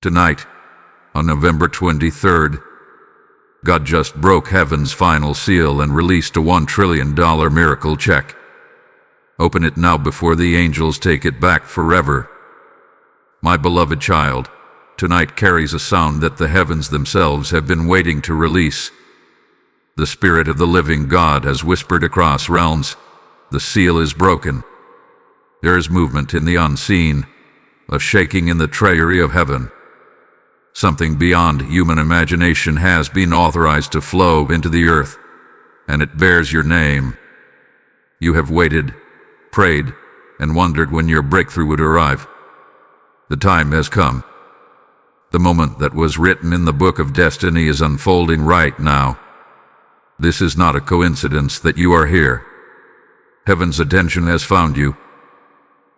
Tonight, on November 23rd, God just broke heaven's final seal and released a $1 trillion miracle check. Open it now before the angels take it back forever. My beloved child, tonight carries a sound that the heavens themselves have been waiting to release. The Spirit of the living God has whispered across realms. The seal is broken. There is movement in the unseen, a shaking in the treasury of heaven. Something beyond human imagination has been authorized to flow into the earth, and it bears your name. You have waited, prayed, and wondered when your breakthrough would arrive. The time has come. The moment that was written in the book of destiny is unfolding right now. This is not a coincidence that you are here. Heaven's attention has found you.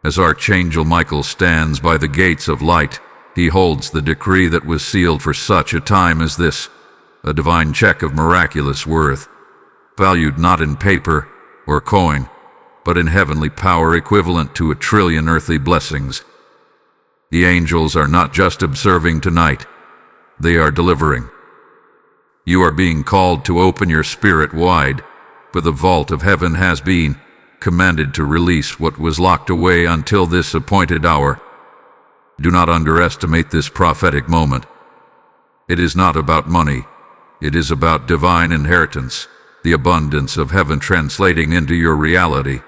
As Archangel Michael stands by the gates of light, he holds the decree that was sealed for such a time as this, a divine check of miraculous worth, valued not in paper or coin, but in heavenly power equivalent to 1 trillion earthly blessings. The angels are not just observing tonight, they are delivering. You are being called to open your spirit wide, for the vault of heaven has been commanded to release what was locked away until this appointed hour. Do not underestimate this prophetic moment. It is not about money. It is about divine inheritance, the abundance of heaven translating into your reality.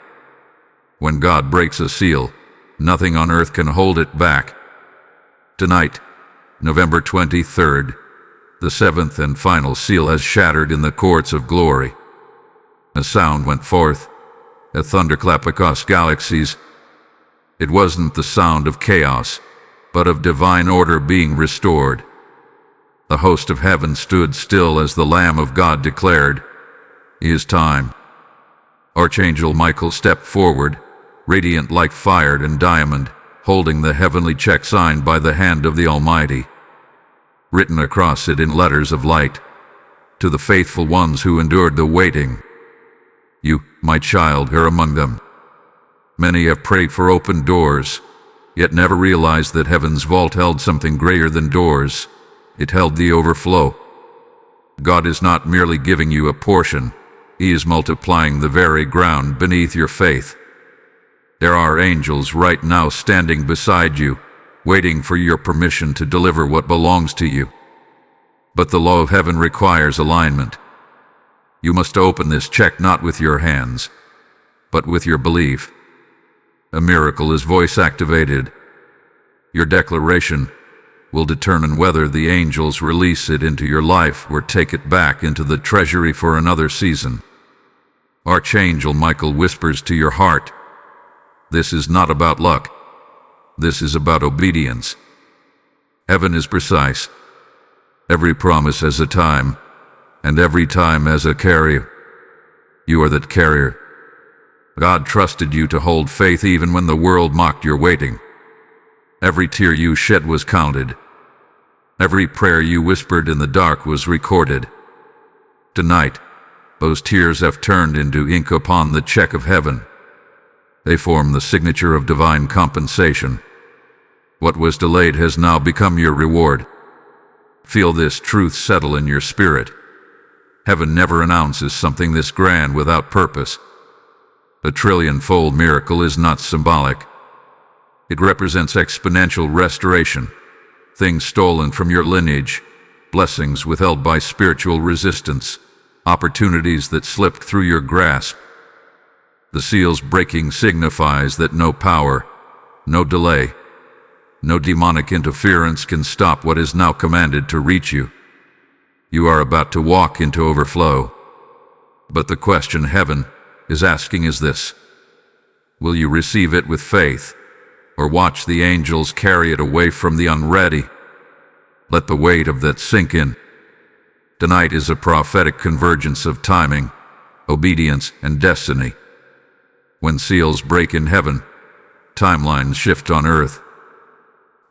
When God breaks a seal, nothing on earth can hold it back. Tonight, November 23rd, the seventh and final seal has shattered in the courts of glory. A sound went forth, a thunderclap across galaxies. It wasn't the sound of chaos, but of divine order being restored. The host of heaven stood still as the Lamb of God declared, "It is time." Archangel Michael stepped forward, radiant like fire and diamond, holding the heavenly check signed by the hand of the Almighty. Written across it in letters of light, "To the faithful ones who endured the waiting. You, my child, are among them." Many have prayed for open doors, yet never realized that heaven's vault held something greater than doors. It held the overflow. God is not merely giving you a portion, He is multiplying the very ground beneath your faith. There are angels right now standing beside you, waiting for your permission to deliver what belongs to you. But the law of heaven requires alignment. You must open this check not with your hands, but with your belief. A miracle is voice-activated. Your declaration will determine whether the angels release it into your life or take it back into the treasury for another season. Archangel Michael whispers to your heart, "This is not about luck. This is about obedience." Heaven is precise. Every promise has a time, and every time has a carrier. You are that carrier. God trusted you to hold faith even when the world mocked your waiting. Every tear you shed was counted. Every prayer you whispered in the dark was recorded. Tonight, those tears have turned into ink upon the check of heaven. They form the signature of divine compensation. What was delayed has now become your reward. Feel this truth settle in your spirit. Heaven never announces something this grand without purpose. A trillion-fold miracle is not symbolic. It represents exponential restoration, things stolen from your lineage, blessings withheld by spiritual resistance, opportunities that slipped through your grasp. The seal's breaking signifies that no power, no delay, no demonic interference can stop what is now commanded to reach you. You are about to walk into overflow. But the question heaven is asking is this: will you receive it with faith, or watch the angels carry it away from the unready? Let the weight of that sink in. Tonight is a prophetic convergence of timing, obedience, and destiny. When seals break in heaven, timelines shift on earth.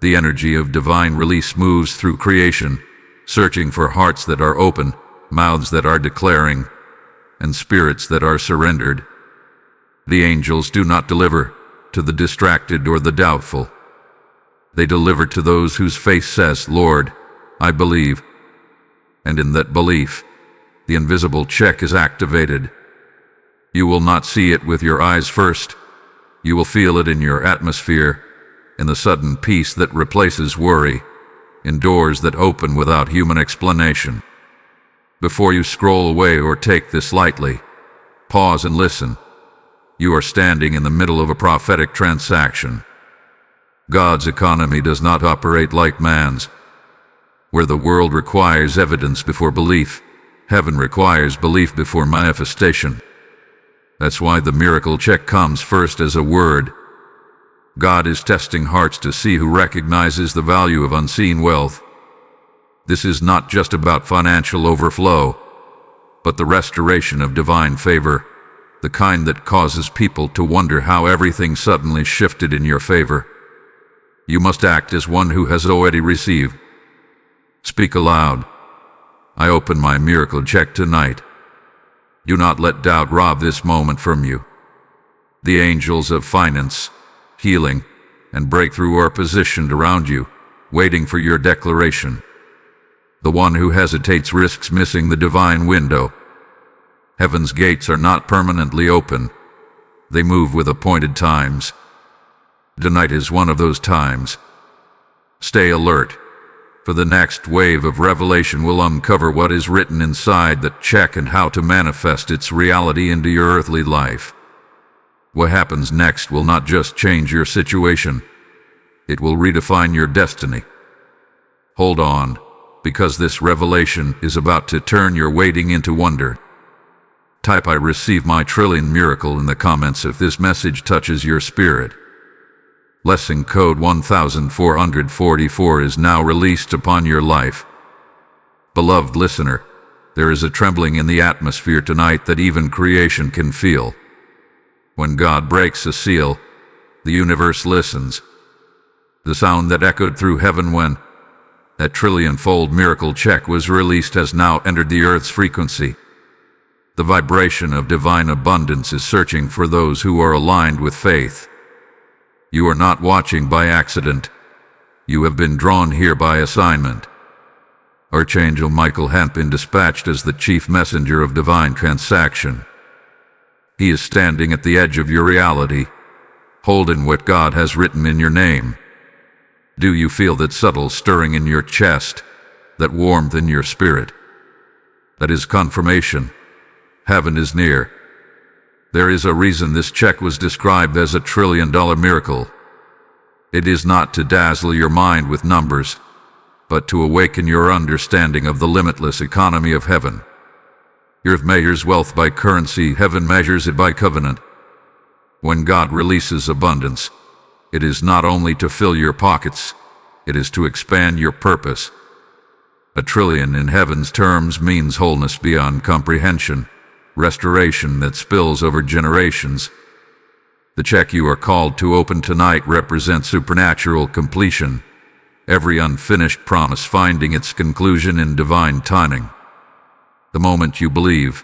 The energy of divine release moves through creation, searching for hearts that are open, mouths that are declaring, and spirits that are surrendered. The angels do not deliver to the distracted or the doubtful. They deliver to those whose faith says, "Lord, I believe." And in that belief, the invisible check is activated. You will not see it with your eyes first. You will feel it in your atmosphere, in the sudden peace that replaces worry, in doors that open without human explanation. Before you scroll away or take this lightly, pause and listen. You are standing in the middle of a prophetic transaction. God's economy does not operate like man's. Where the world requires evidence before belief, heaven requires belief before manifestation. That's why the miracle check comes first as a word. God is testing hearts to see who recognizes the value of unseen wealth. This is not just about financial overflow, but the restoration of divine favor, the kind that causes people to wonder how everything suddenly shifted in your favor. You must act as one who has already received. Speak aloud. I open my miracle check tonight. Do not let doubt rob this moment from you. The angels of finance, healing, and breakthrough are positioned around you, waiting for your declaration. The one who hesitates risks missing the divine window. Heaven's gates are not permanently open. They move with appointed times. Tonight is one of those times. Stay alert, for the next wave of revelation will uncover what is written inside that check and how to manifest its reality into your earthly life. What happens next will not just change your situation. It will redefine your destiny. Hold on, because this revelation is about to turn your waiting into wonder. Type "I receive my trillion miracle" in the comments if this message touches your spirit. Lesson code 1444 is now released upon your life. Beloved listener, there is a trembling in the atmosphere tonight that even creation can feel. When God breaks a seal, the universe listens. The sound that echoed through heaven when that trillion-fold miracle check was released has now entered the earth's frequency. The vibration of divine abundance is searching for those who are aligned with faith. You are not watching by accident. You have been drawn here by assignment. Archangel Michael has been dispatched as the chief messenger of divine transaction. He is standing at the edge of your reality, holding what God has written in your name. Do you feel that subtle stirring in your chest, that warmth in your spirit? That is confirmation. Heaven is near. There is a reason this check was described as a $1 trillion miracle. It is not to dazzle your mind with numbers, but to awaken your understanding of the limitless economy of heaven. Earth measures wealth by currency, heaven measures it by covenant. When God releases abundance, it is not only to fill your pockets, it is to expand your purpose. A trillion in heaven's terms means wholeness beyond comprehension, restoration that spills over generations. The check you are called to open tonight represents supernatural completion, every unfinished promise finding its conclusion in divine timing. The moment you believe,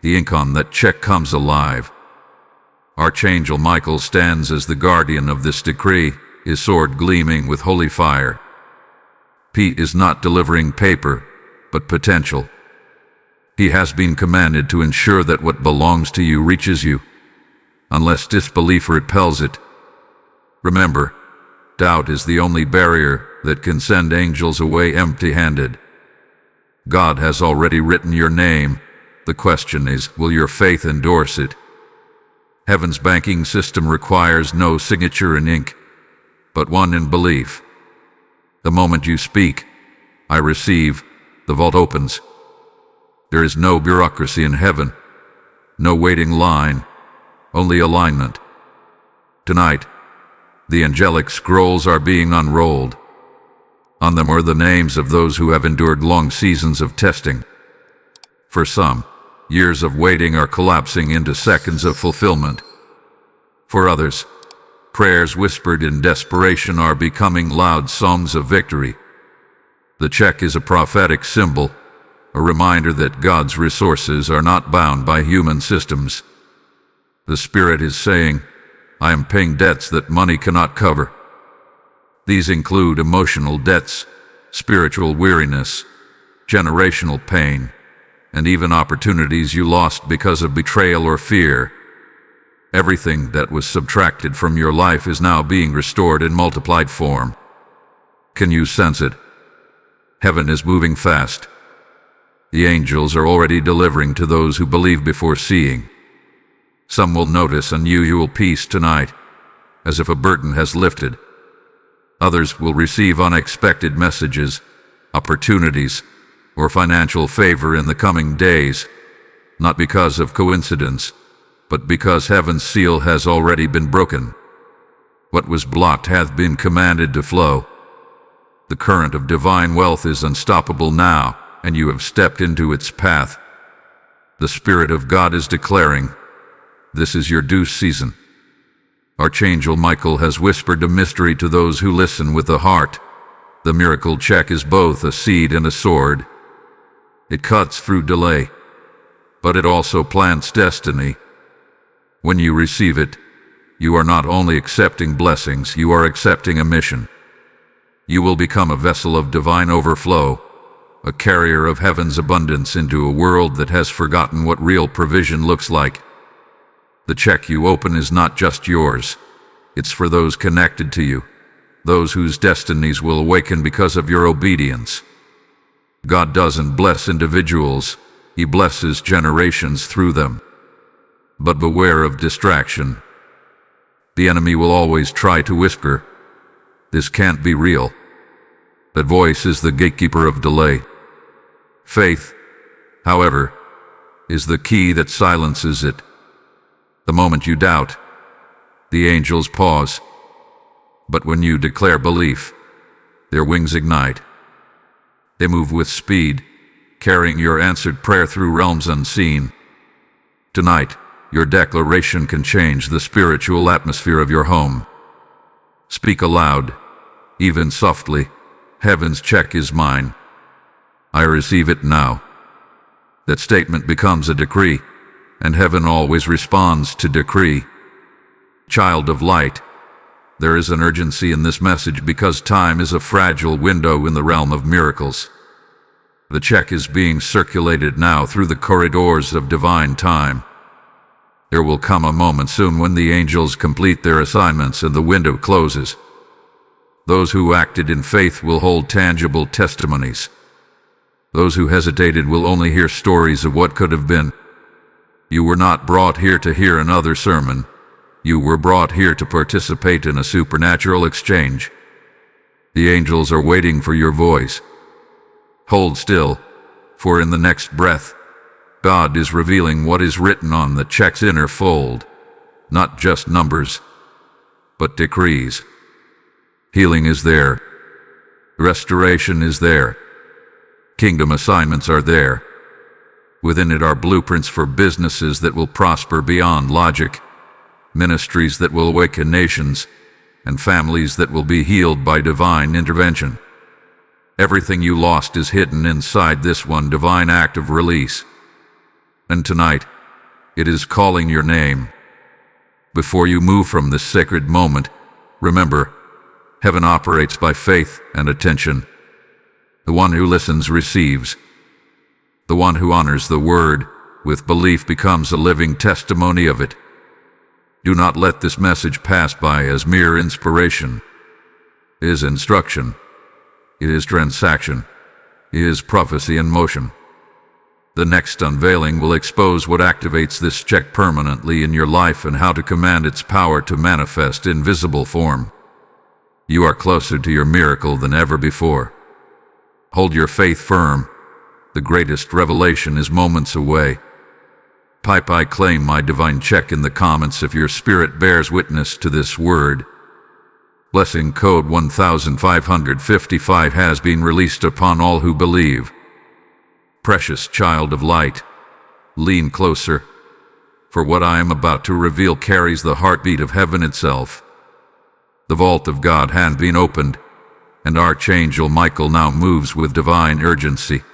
the ink on that check comes alive. Archangel Michael stands as the guardian of this decree, his sword gleaming with holy fire. He is not delivering paper, but potential. He has been commanded to ensure that what belongs to you reaches you, unless disbelief repels it. Remember, doubt is the only barrier that can send angels away empty-handed. God has already written your name. The question is, will your faith endorse it? Heaven's banking system requires no signature in ink, but one in belief. The moment you speak, "I receive," the vault opens. There is no bureaucracy in heaven, no waiting line, only alignment. Tonight, the angelic scrolls are being unrolled. On them are the names of those who have endured long seasons of testing. For some, years of waiting are collapsing into seconds of fulfillment. For others, prayers whispered in desperation are becoming loud songs of victory. The check is a prophetic symbol, a reminder that God's resources are not bound by human systems. The Spirit is saying, "I am paying debts that money cannot cover." These include emotional debts, spiritual weariness, generational pain, and even opportunities you lost because of betrayal or fear. Everything that was subtracted from your life is now being restored in multiplied form. Can you sense it? Heaven is moving fast. The angels are already delivering to those who believe before seeing. Some will notice unusual peace tonight, as if a burden has lifted. Others will receive unexpected messages, opportunities, or financial favor in the coming days, not because of coincidence, but because heaven's seal has already been broken. What was blocked hath been commanded to flow. The current of divine wealth is unstoppable now, and you have stepped into its path. The Spirit of God is declaring, this is your due season. Archangel Michael has whispered a mystery to those who listen with the heart. The miracle check is both a seed and a sword. It cuts through delay, but it also plants destiny. When you receive it, you are not only accepting blessings, you are accepting a mission. You will become a vessel of divine overflow, a carrier of heaven's abundance into a world that has forgotten what real provision looks like. The check you open is not just yours. It's for those connected to you, those whose destinies will awaken because of your obedience. God doesn't bless individuals, He blesses generations through them. But beware of distraction. The enemy will always try to whisper, this can't be real. That voice is the gatekeeper of delay. Faith, however, is the key that silences it. The moment you doubt, the angels pause. But when you declare belief, their wings ignite. They move with speed, carrying your answered prayer through realms unseen. Tonight, your declaration can change the spiritual atmosphere of your home. Speak aloud, even softly, heaven's check is mine. I receive it now. That statement becomes a decree, and heaven always responds to decree. Child of light, there is an urgency in this message because time is a fragile window in the realm of miracles. The check is being circulated now through the corridors of divine time. There will come a moment soon when the angels complete their assignments and the window closes. Those who acted in faith will hold tangible testimonies. Those who hesitated will only hear stories of what could have been. You were not brought here to hear another sermon. You were brought here to participate in a supernatural exchange. The angels are waiting for your voice. Hold still, for in the next breath, God is revealing what is written on the check's inner fold, not just numbers, but decrees. Healing is there. Restoration is there. Kingdom assignments are there. Within it are blueprints for businesses that will prosper beyond logic, ministries that will awaken nations, and families that will be healed by divine intervention. Everything you lost is hidden inside this one divine act of release. And tonight, it is calling your name. Before you move from this sacred moment, remember, heaven operates by faith and attention. The one who listens receives. The one who honors the word with belief becomes a living testimony of it. Do not let this message pass by as mere inspiration. It is instruction. It is transaction. It is prophecy in motion. The next unveiling will expose what activates this check permanently in your life and how to command its power to manifest in visible form. You are closer to your miracle than ever before. Hold your faith firm. The greatest revelation is moments away. Type I claim my divine check in the comments if your spirit bears witness to this word. Blessing code 1555 has been released upon all who believe. Precious child of light, lean closer, for what I am about to reveal carries the heartbeat of heaven itself. The vault of God had been opened, and Archangel Michael now moves with divine urgency.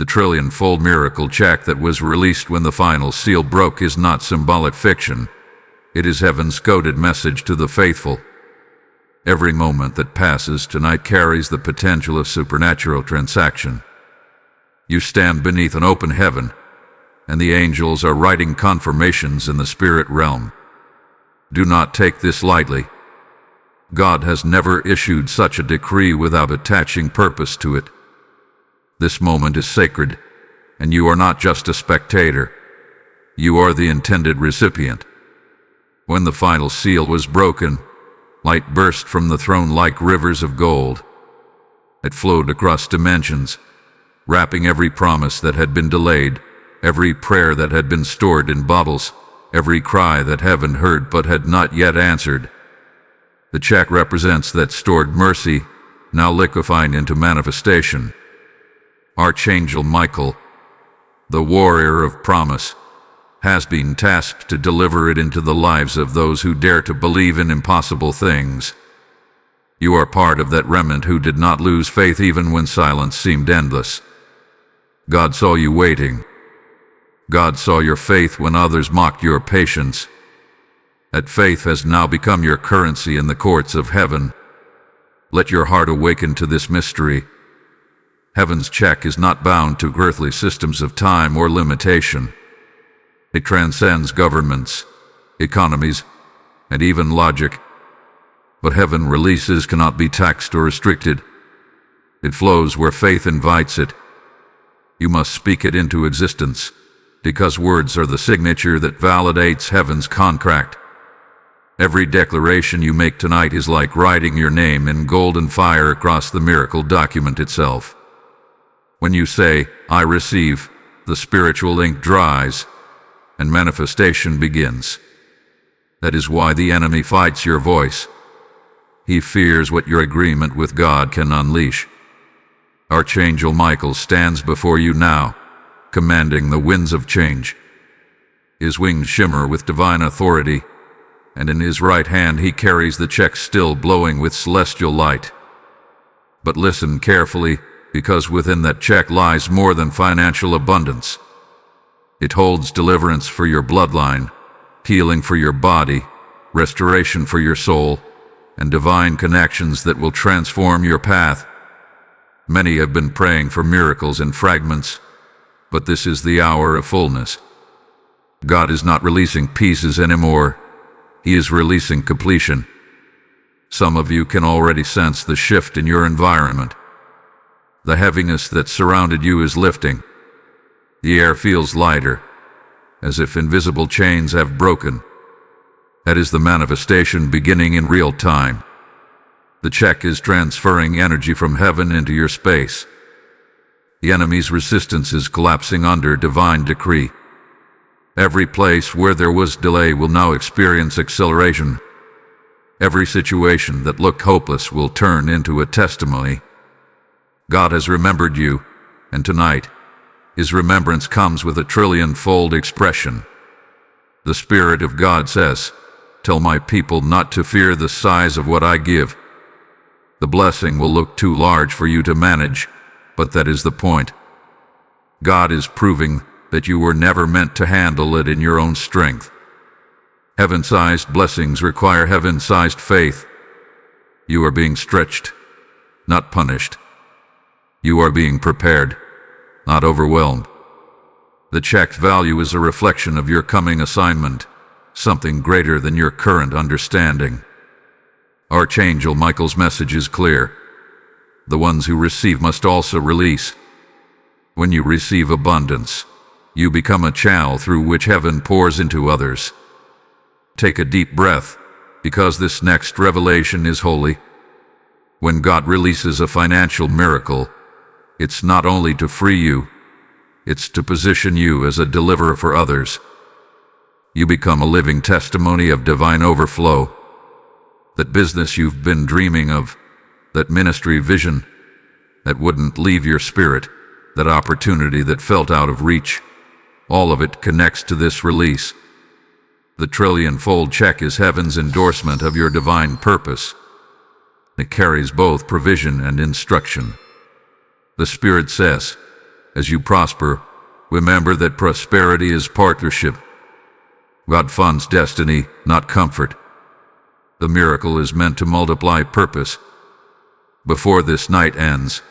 The trillion-fold miracle check that was released when the final seal broke is not symbolic fiction. It is heaven's coded message to the faithful. Every moment that passes tonight carries the potential of supernatural transaction. You stand beneath an open heaven, and the angels are writing confirmations in the spirit realm. Do not take this lightly. God has never issued such a decree without attaching purpose to it. This moment is sacred, and you are not just a spectator. You are the intended recipient. When the final seal was broken, light burst from the throne like rivers of gold. It flowed across dimensions, wrapping every promise that had been delayed, every prayer that had been stored in bottles, every cry that heaven heard but had not yet answered. The check represents that stored mercy, now liquefying into manifestation. Archangel Michael, the warrior of promise, has been tasked to deliver it into the lives of those who dare to believe in impossible things. You are part of that remnant who did not lose faith even when silence seemed endless. God saw you waiting. God saw your faith when others mocked your patience. That faith has now become your currency in the courts of heaven. Let your heart awaken to this mystery. Heaven's check is not bound to earthly systems of time or limitation. It transcends governments, economies, and even logic. But heaven releases cannot be taxed or restricted. It flows where faith invites it. You must speak it into existence, because words are the signature that validates heaven's contract. Every declaration you make tonight is like writing your name in golden fire across the miracle document itself. When you say, "I receive," the spiritual ink dries, and manifestation begins. That is why the enemy fights your voice. He fears what your agreement with God can unleash. Archangel Michael stands before you now, commanding the winds of change. His wings shimmer with divine authority, and in his right hand he carries the check still glowing with celestial light. But listen carefully, because within that check lies more than financial abundance. It holds deliverance for your bloodline, healing for your body, restoration for your soul, and divine connections that will transform your path. Many have been praying for miracles in fragments, but this is the hour of fullness. God is not releasing pieces anymore. He is releasing completion. Some of you can already sense the shift in your environment. The heaviness that surrounded you is lifting. The air feels lighter, as if invisible chains have broken. That is the manifestation beginning in real time. The check is transferring energy from heaven into your space. The enemy's resistance is collapsing under divine decree. Every place where there was delay will now experience acceleration. Every situation that looked hopeless will turn into a testimony. God has remembered you, and tonight, His remembrance comes with a trillion-fold expression. The Spirit of God says, "Tell my people not to fear the size of what I give." The blessing will look too large for you to manage, but that is the point. God is proving that you were never meant to handle it in your own strength. Heaven-sized blessings require heaven-sized faith. You are being stretched, not punished. You are being prepared, not overwhelmed. The checked value is a reflection of your coming assignment, something greater than your current understanding. Archangel Michael's message is clear. The ones who receive must also release. When you receive abundance, you become a channel through which heaven pours into others. Take a deep breath, because this next revelation is holy. When God releases a financial miracle, it's not only to free you, it's to position you as a deliverer for others. You become a living testimony of divine overflow. That business you've been dreaming of, that ministry vision that wouldn't leave your spirit, that opportunity that felt out of reach, all of it connects to this release. The trillion-fold check is heaven's endorsement of your divine purpose. It carries both provision and instruction. The Spirit says, as you prosper, remember that prosperity is partnership. God funds destiny, not comfort. The miracle is meant to multiply purpose. Before this night ends,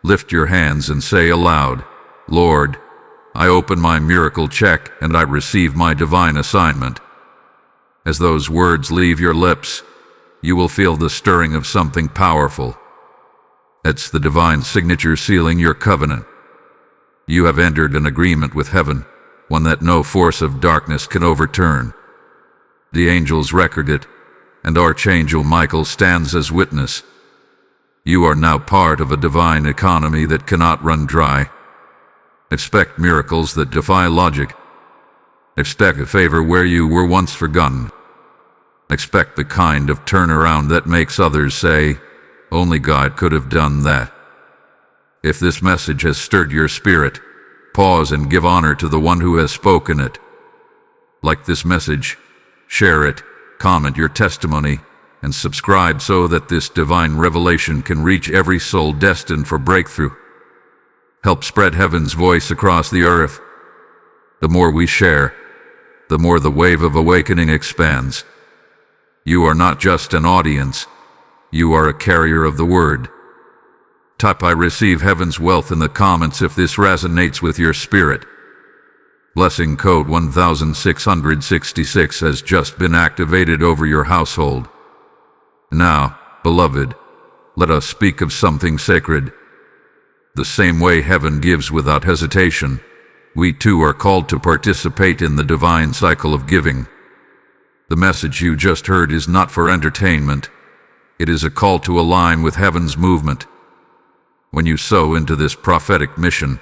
lift your hands and say aloud, "Lord, I open my miracle check and I receive my divine assignment." As those words leave your lips, you will feel the stirring of something powerful. It's the divine signature sealing your covenant. You have entered an agreement with heaven, one that no force of darkness can overturn. The angels record it, and Archangel Michael stands as witness. You are now part of a divine economy that cannot run dry. Expect miracles that defy logic. Expect a favor where you were once forgotten. Expect the kind of turnaround that makes others say, "Only God could have done that." If this message has stirred your spirit, pause and give honor to the one who has spoken it. Like this message, share it, comment your testimony, and subscribe so that this divine revelation can reach every soul destined for breakthrough. Help spread heaven's voice across the earth. The more we share, the more the wave of awakening expands. You are not just an audience, you are a carrier of the word. Type "I receive heaven's wealth" in the comments if this resonates with your spirit. Blessing code 1666 has just been activated over your household. Now, beloved, let us speak of something sacred. The same way heaven gives without hesitation, we too are called to participate in the divine cycle of giving. The message you just heard is not for entertainment. It is a call to align with heaven's movement. When you sow into this prophetic mission,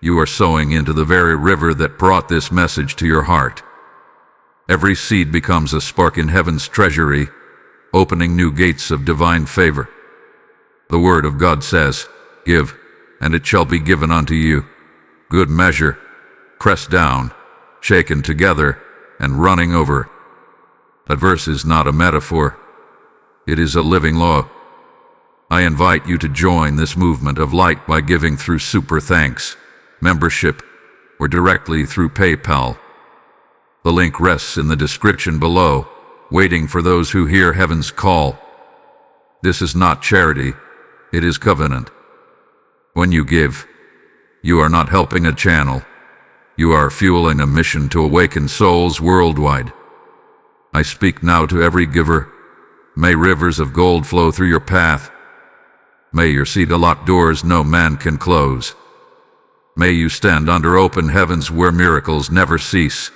you are sowing into the very river that brought this message to your heart. Every seed becomes a spark in heaven's treasury, opening new gates of divine favor. The word of God says, "Give, and it shall be given unto you. Good measure, pressed down, shaken together, and running over." That verse is not a metaphor. It is a living law. I invite you to join this movement of light by giving through Super Thanks, membership, or directly through PayPal. The link rests in the description below, waiting for those who hear heaven's call. This is not charity, it is covenant. When you give, you are not helping a channel. You are fueling a mission to awaken souls worldwide. I speak now to every giver. May rivers of gold flow through your path. May your seed unlock doors no man can close. May you stand under open heavens where miracles never cease.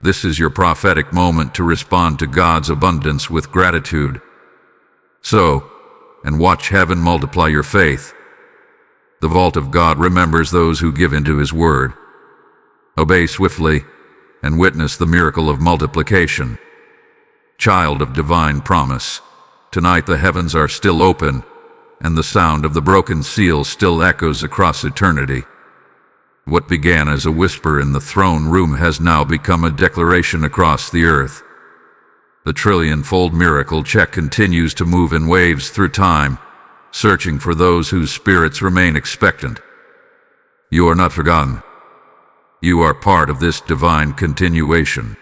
This is your prophetic moment to respond to God's abundance with gratitude. Sow, and watch heaven multiply your faith. The vault of God remembers those who give into His word. Obey swiftly, and witness the miracle of multiplication. Child of divine promise, tonight the heavens are still open, and the sound of the broken seal still echoes across eternity. What began as a whisper in the throne room has now become a declaration across the earth. The trillion-fold miracle check continues to move in waves through time, searching for those whose spirits remain expectant. You are not forgotten. You are part of this divine continuation.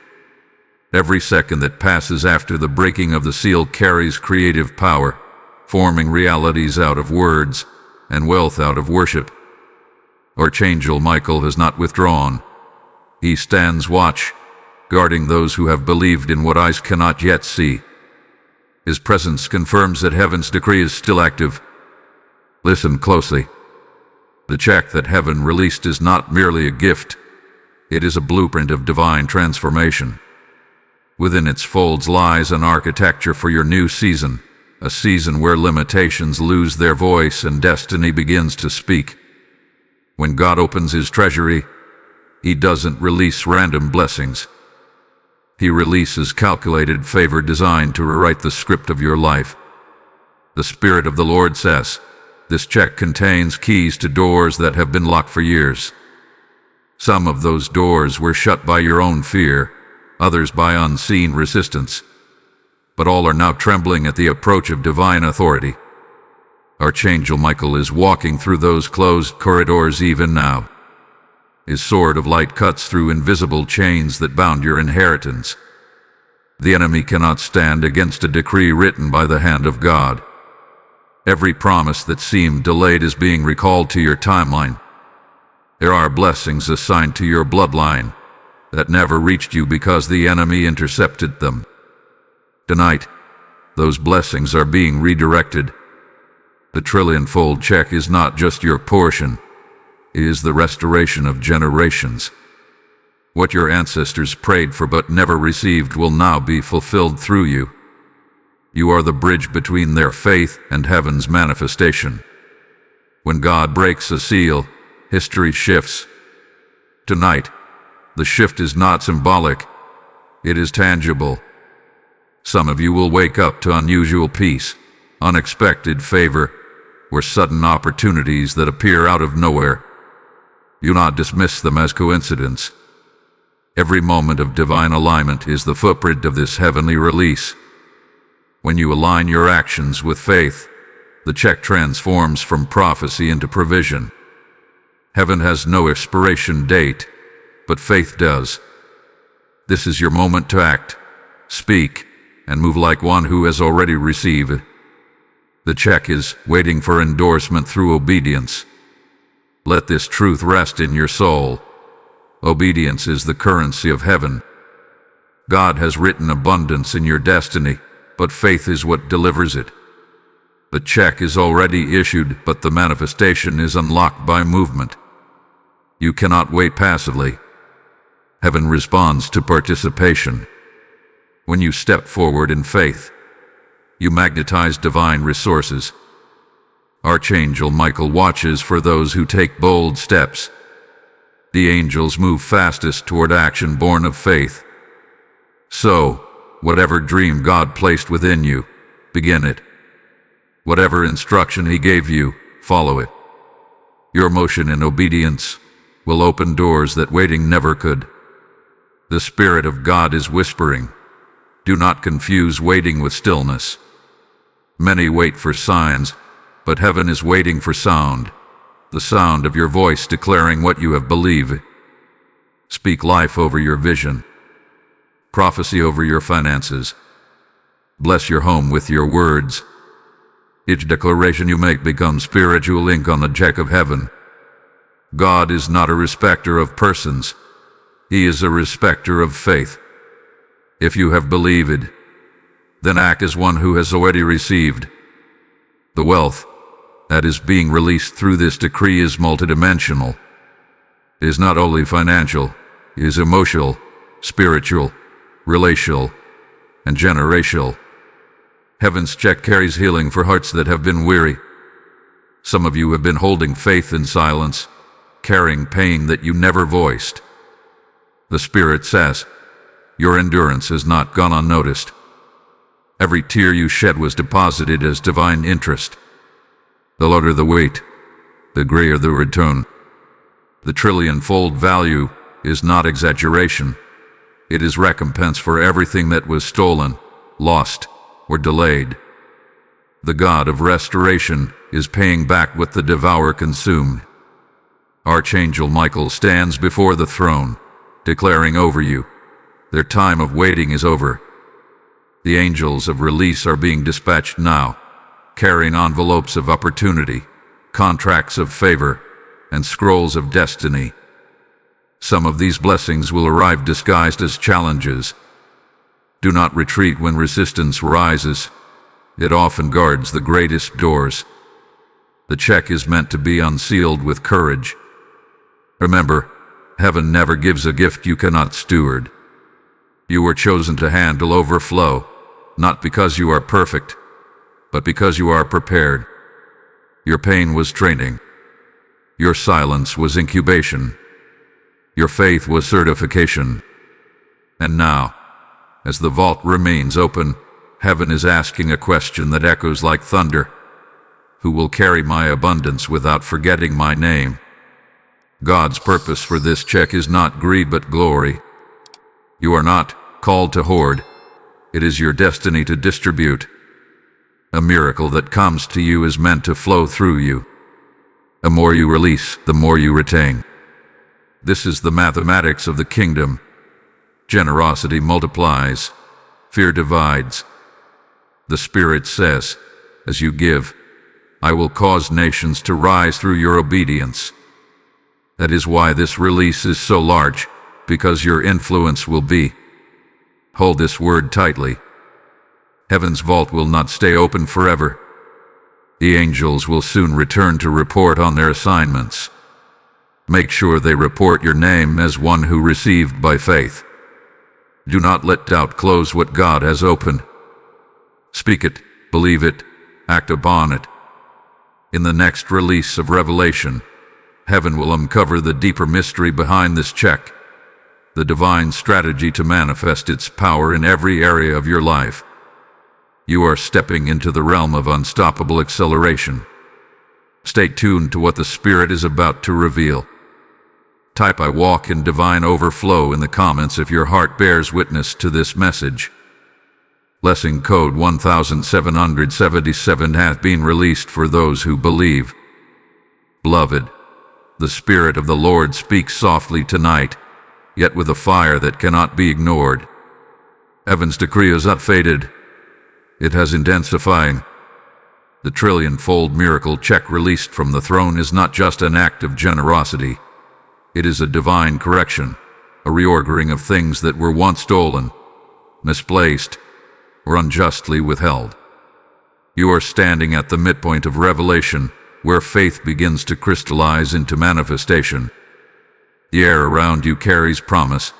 Every second that passes after the breaking of the seal carries creative power, forming realities out of words and wealth out of worship. Archangel Michael has not withdrawn. He stands watch, guarding those who have believed in what eyes cannot yet see. His presence confirms that heaven's decree is still active. Listen closely. The check that heaven released is not merely a gift. It is a blueprint of divine transformation. Within its folds lies an architecture for your new season, a season where limitations lose their voice and destiny begins to speak. When God opens His treasury, He doesn't release random blessings. He releases calculated favor designed to rewrite the script of your life. The Spirit of the Lord says, this check contains keys to doors that have been locked for years. Some of those doors were shut by your own fear, others by unseen resistance. But all are now trembling at the approach of divine authority. Archangel Michael is walking through those closed corridors even now. His sword of light cuts through invisible chains that bound your inheritance. The enemy cannot stand against a decree written by the hand of God. Every promise that seemed delayed is being recalled to your timeline. There are blessings assigned to your bloodline that never reached you because the enemy intercepted them. Tonight, those blessings are being redirected. The trillion-fold check is not just your portion, it is the restoration of generations. What your ancestors prayed for but never received will now be fulfilled through you. You are the bridge between their faith and heaven's manifestation. When God breaks a seal, history shifts. Tonight, the shift is not symbolic, it is tangible. Some of you will wake up to unusual peace, unexpected favor, or sudden opportunities that appear out of nowhere. Do not dismiss them as coincidence. Every moment of divine alignment is the footprint of this heavenly release. When you align your actions with faith, the check transforms from prophecy into provision. Heaven has no expiration date, but faith does. This is your moment to act, speak, and move like one who has already received. The check is waiting for endorsement through obedience. Let this truth rest in your soul. Obedience is the currency of heaven. God has written abundance in your destiny, but faith is what delivers it. The check is already issued, but the manifestation is unlocked by movement. You cannot wait passively. Heaven responds to participation. When you step forward in faith, you magnetize divine resources. Archangel Michael watches for those who take bold steps. The angels move fastest toward action born of faith. So, whatever dream God placed within you, begin it. Whatever instruction He gave you, follow it. Your motion in obedience will open doors that waiting never could. The Spirit of God is whispering. Do not confuse waiting with stillness. Many wait for signs, but heaven is waiting for sound, the sound of your voice declaring what you have believed. Speak life over your vision. Prophecy over your finances. Bless your home with your words. Each declaration you make becomes spiritual ink on the check of heaven. God is not a respecter of persons. He is a respecter of faith. If you have believed, then act as one who has already received. The wealth that is being released through this decree is multidimensional. It is not only financial, it is emotional, spiritual, relational, and generational. Heaven's check carries healing for hearts that have been weary. Some of you have been holding faith in silence, carrying pain that you never voiced. The Spirit says, your endurance has not gone unnoticed. Every tear you shed was deposited as divine interest. The lighter the weight, the greater the return. The trillion-fold value is not exaggeration. It is recompense for everything that was stolen, lost, or delayed. The God of restoration is paying back what the devourer consumed. Archangel Michael stands before the throne, declaring over you, their time of waiting is over. The angels of release are being dispatched now, carrying envelopes of opportunity, contracts of favor, and scrolls of destiny. Some of these blessings will arrive disguised as challenges. Do not retreat when resistance rises. It often guards the greatest doors. The check is meant to be unsealed with courage. Remember, heaven never gives a gift you cannot steward. You were chosen to handle overflow, not because you are perfect, but because you are prepared. Your pain was training. Your silence was incubation. Your faith was certification. And now, as the vault remains open, heaven is asking a question that echoes like thunder. Who will carry my abundance without forgetting my name? God's purpose for this check is not greed but glory. You are not called to hoard. It is your destiny to distribute. A miracle that comes to you is meant to flow through you. The more you release, the more you retain. This is the mathematics of the kingdom. Generosity multiplies. fear divides. The Spirit says, as you give, I will cause nations to rise through your obedience. That is why this release is so large, because your influence will be. Hold this word tightly. Heaven's vault will not stay open forever. The angels will soon return to report on their assignments. Make sure they report your name as one who received by faith. Do not let doubt close what God has opened. Speak it, believe it, act upon it. In the next release of Revelation, heaven will uncover the deeper mystery behind this check, the divine strategy to manifest its power in every area of your life. You are stepping into the realm of unstoppable acceleration. Stay tuned to what the Spirit is about to reveal. Type "I walk in divine overflow" in the comments if your heart bears witness to this message. Lesson code 1777 hath been released for those who believe. Beloved, the Spirit of the Lord speaks softly tonight, yet with a fire that cannot be ignored. Heaven's decree is not faded. It has intensifying. The trillion-fold miracle check released from the throne is not just an act of generosity. It is a divine correction, a reordering of things that were once stolen, misplaced, or unjustly withheld. You are standing at the midpoint of revelation, where faith begins to crystallize into manifestation. The air around you carries promise.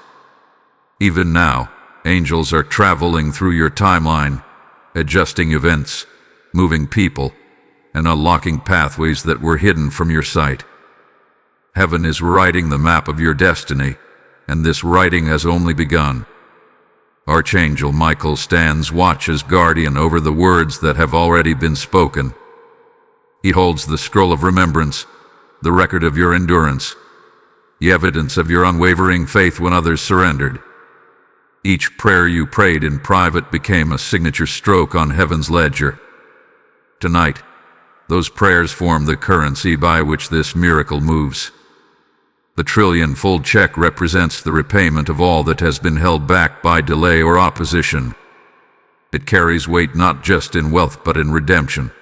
Even now, angels are traveling through your timeline, adjusting events, moving people, and unlocking pathways that were hidden from your sight. Heaven is writing the map of your destiny, and this writing has only begun. Archangel Michael stands watch as guardian over the words that have already been spoken. He holds the scroll of remembrance, the record of your endurance, the evidence of your unwavering faith when others surrendered. Each prayer you prayed in private became a signature stroke on heaven's ledger. Tonight, those prayers form the currency by which this miracle moves. The trillion-fold check represents the repayment of all that has been held back by delay or opposition. It carries weight not just in wealth but in redemption.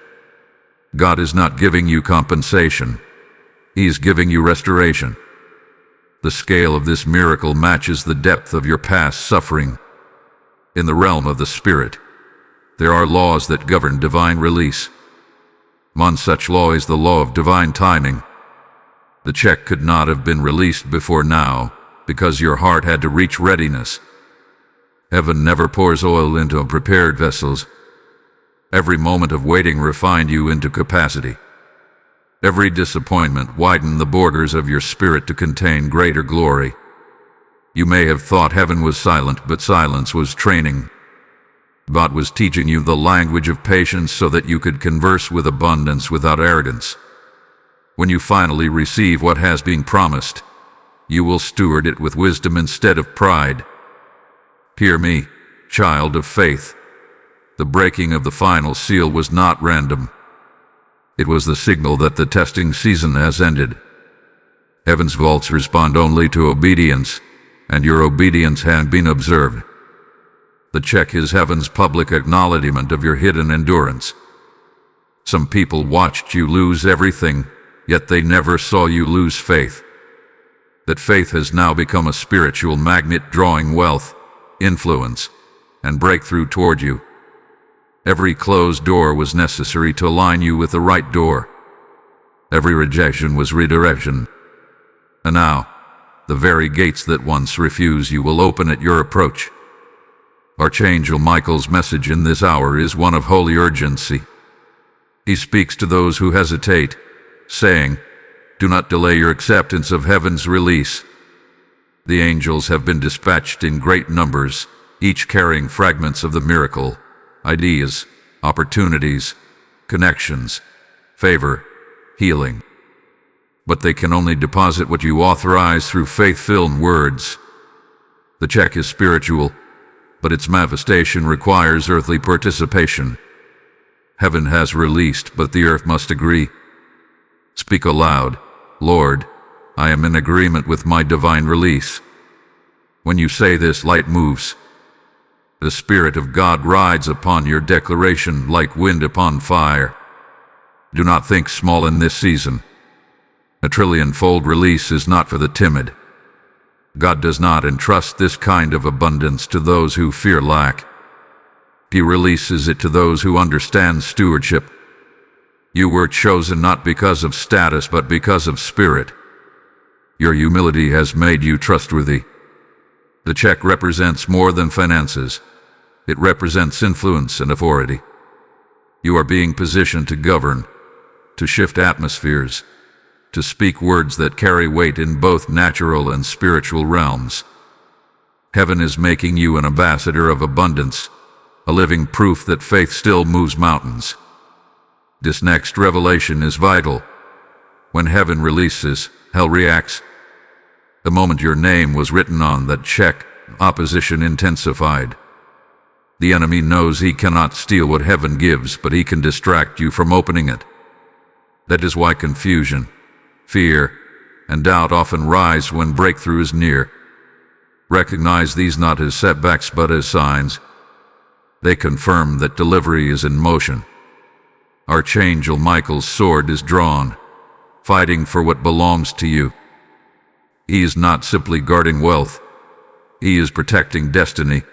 God is not giving you compensation. He is giving you restoration. The scale of this miracle matches the depth of your past suffering. In the realm of the Spirit, there are laws that govern divine release. One such law is the law of divine timing. The check could not have been released before now, because your heart had to reach readiness. Heaven never pours oil into unprepared vessels. Every moment of waiting refined you into capacity. Every disappointment widened the borders of your spirit to contain greater glory. You may have thought heaven was silent, but silence was training. God was teaching you the language of patience so that you could converse with abundance without arrogance. When you finally receive what has been promised, you will steward it with wisdom instead of pride. Hear me, child of faith. The breaking of the final seal was not random. It was the signal that the testing season has ended. Heaven's vaults respond only to obedience, and your obedience has been observed. The check is heaven's public acknowledgement of your hidden endurance. Some people watched you lose everything, yet they never saw you lose faith. That faith has now become a spiritual magnet drawing wealth, influence, and breakthrough toward you. Every closed door was necessary to align you with the right door. Every rejection was redirection. And now, the very gates that once refused you will open at your approach. Archangel Michael's message in this hour is one of holy urgency. He speaks to those who hesitate, saying, "Do not delay your acceptance of heaven's release." The angels have been dispatched in great numbers, each carrying fragments of the miracle, ideas, opportunities, connections, favor, healing. But they can only deposit what you authorize through faith-filled words. The check is spiritual, but its manifestation requires earthly participation. Heaven has released, but the earth must agree. Speak aloud, "Lord, I am in agreement with my divine release." When you say this, light moves. The Spirit of God rides upon your declaration like wind upon fire. Do not think small in this season. A trillion-fold release is not for the timid. God does not entrust this kind of abundance to those who fear lack. He releases it to those who understand stewardship. You were chosen not because of status but because of spirit. Your humility has made you trustworthy. The check represents more than finances. It represents influence and authority. You are being positioned to govern, to shift atmospheres, to speak words that carry weight in both natural and spiritual realms. Heaven is making you an ambassador of abundance, a living proof that faith still moves mountains. This next revelation is vital. When heaven releases, hell reacts. The moment your name was written on that check, opposition intensified. The enemy knows he cannot steal what heaven gives, but he can distract you from opening it. That is why confusion, fear, and doubt often rise when breakthrough is near. Recognize these not as setbacks but as signs. They confirm that delivery is in motion. Archangel Michael's sword is drawn, fighting for what belongs to you. He is not simply guarding wealth. He is protecting destiny.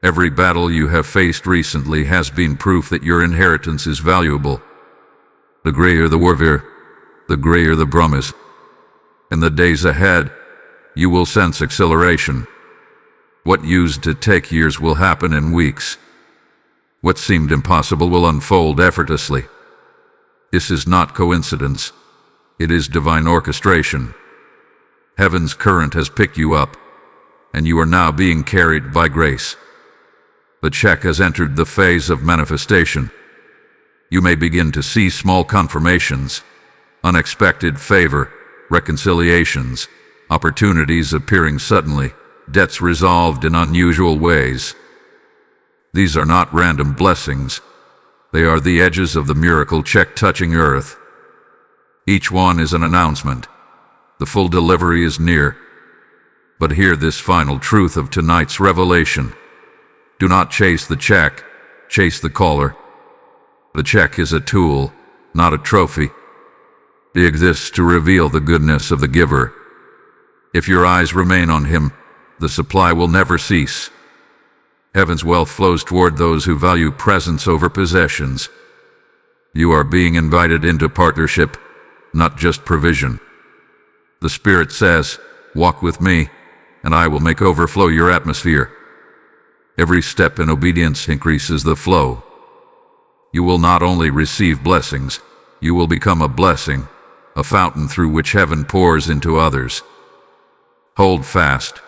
Every battle you have faced recently has been proof that your inheritance is valuable. The greater the warfare, the greater the promise. In the days ahead, you will sense acceleration. What used to take years will happen in weeks. What seemed impossible will unfold effortlessly. This is not coincidence. It is divine orchestration. Heaven's current has picked you up, and you are now being carried by grace. The check has entered the phase of manifestation. You may begin to see small confirmations, unexpected favor, reconciliations, opportunities appearing suddenly, debts resolved in unusual ways. These are not random blessings. They are the edges of the miracle check touching earth. Each one is an announcement. The full delivery is near. But hear this final truth of tonight's revelation. Do not chase the check, chase the caller. The check is a tool, not a trophy. It exists to reveal the goodness of the giver. If your eyes remain on him, the supply will never cease. Heaven's wealth flows toward those who value presence over possessions. You are being invited into partnership, not just provision. The Spirit says, "Walk with me, and I will make overflow your atmosphere." Every step in obedience increases the flow. You will not only receive blessings, you will become a blessing, a fountain through which heaven pours into others. Hold fast,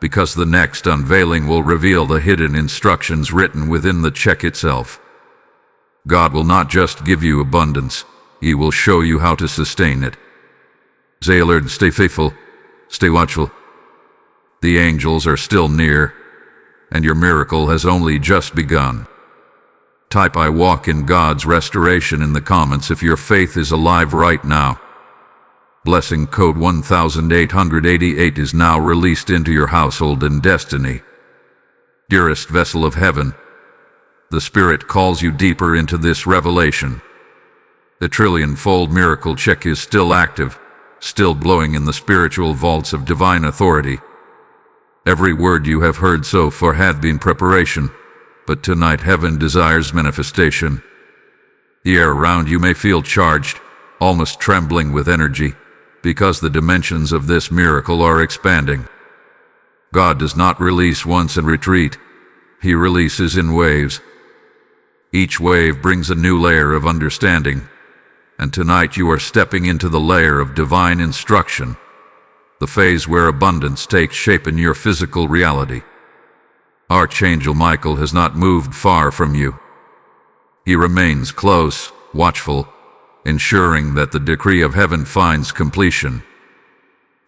because the next unveiling will reveal the hidden instructions written within the check itself. God will not just give you abundance, He will show you how to sustain it. Stay alert, stay faithful, stay watchful. The angels are still near, and your miracle has only just begun. Type "I walk in God's restoration" in the comments if your faith is alive right now. Blessing code 1888 is now released into your household and destiny. Dearest vessel of heaven, the Spirit calls you deeper into this revelation. The trillion-fold miracle check is still active, still blowing in the spiritual vaults of divine authority. Every word you have heard so far had been preparation, but tonight heaven desires manifestation. The air around you may feel charged, almost trembling with energy, because the dimensions of this miracle are expanding. God does not release once and retreat. He releases in waves. Each wave brings a new layer of understanding, and tonight you are stepping into the layer of divine instruction, the phase where abundance takes shape in your physical reality. Archangel Michael has not moved far from you. He remains close, watchful, ensuring that the decree of heaven finds completion.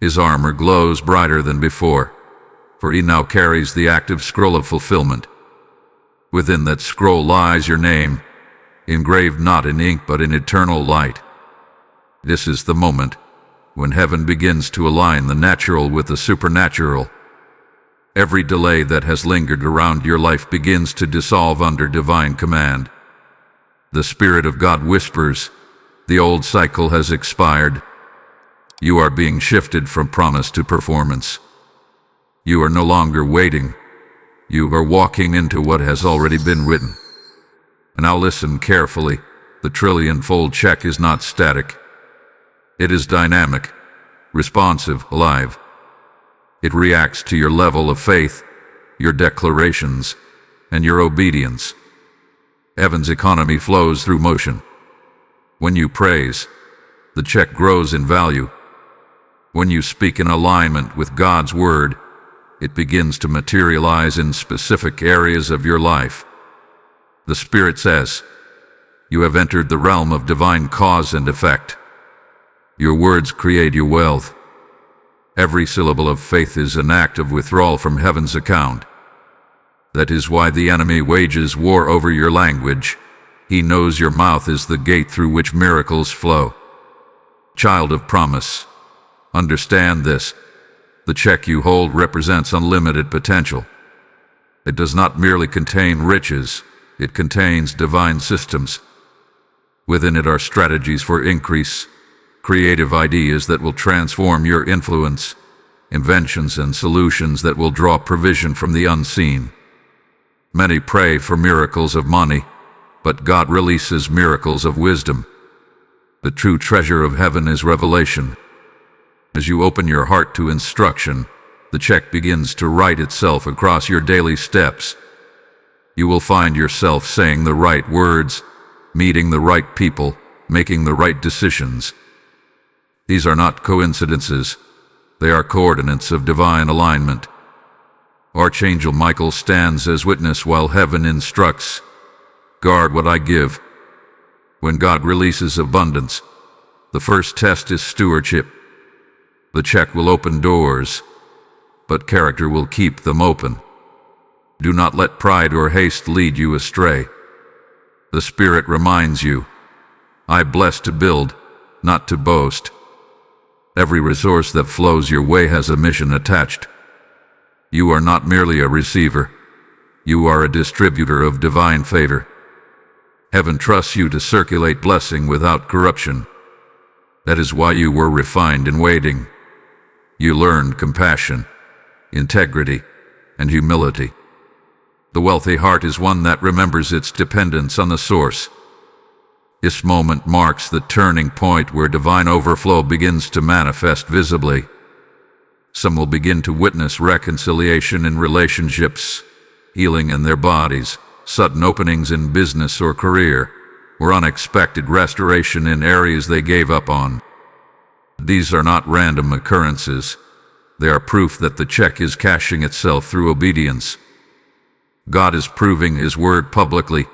His armor glows brighter than before, for he now carries the active scroll of fulfillment. Within that scroll lies your name, engraved not in ink but in eternal light. This is the moment when heaven begins to align the natural with the supernatural. Every delay that has lingered around your life begins to dissolve under divine command. The Spirit of God whispers, the old cycle has expired. You are being shifted from promise to performance. You are no longer waiting. You are walking into what has already been written. And now listen carefully. The trillion-fold check is not static. It is dynamic, responsive, alive. It reacts to your level of faith, your declarations, and your obedience. Heaven's economy flows through motion. When you praise, the check grows in value. When you speak in alignment with God's word, it begins to materialize in specific areas of your life. The Spirit says, you have entered the realm of divine cause and effect. Your words create your wealth. Every syllable of faith is an act of withdrawal from heaven's account. That is why the enemy wages war over your language. He knows your mouth is the gate through which miracles flow. Child of promise, understand this. The check you hold represents unlimited potential. It does not merely contain riches, it contains divine systems. Within it are strategies for increase, creative ideas that will transform your influence, inventions and solutions that will draw provision from the unseen. Many pray for miracles of money, but God releases miracles of wisdom. The true treasure of heaven is revelation. As you open your heart to instruction, the check begins to write itself across your daily steps. You will find yourself saying the right words, meeting the right people, making the right decisions. These are not coincidences. They are coordinates of divine alignment. Archangel Michael stands as witness while heaven instructs. Guard what I give. When God releases abundance, the first test is stewardship. The check will open doors, but character will keep them open. Do not let pride or haste lead you astray. The Spirit reminds you, I bless to build, not to boast. Every resource that flows your way has a mission attached. You are not merely a receiver. You are a distributor of divine favor. Heaven trusts you to circulate blessing without corruption. That is why you were refined in waiting. You learned compassion, integrity, and humility. The wealthy heart is one that remembers its dependence on the source. This moment marks the turning point where divine overflow begins to manifest visibly. Some will begin to witness reconciliation in relationships, healing in their bodies, sudden openings in business or career, or unexpected restoration in areas they gave up on. These are not random occurrences. They are proof that the check is cashing itself through obedience. God is proving His word publicly.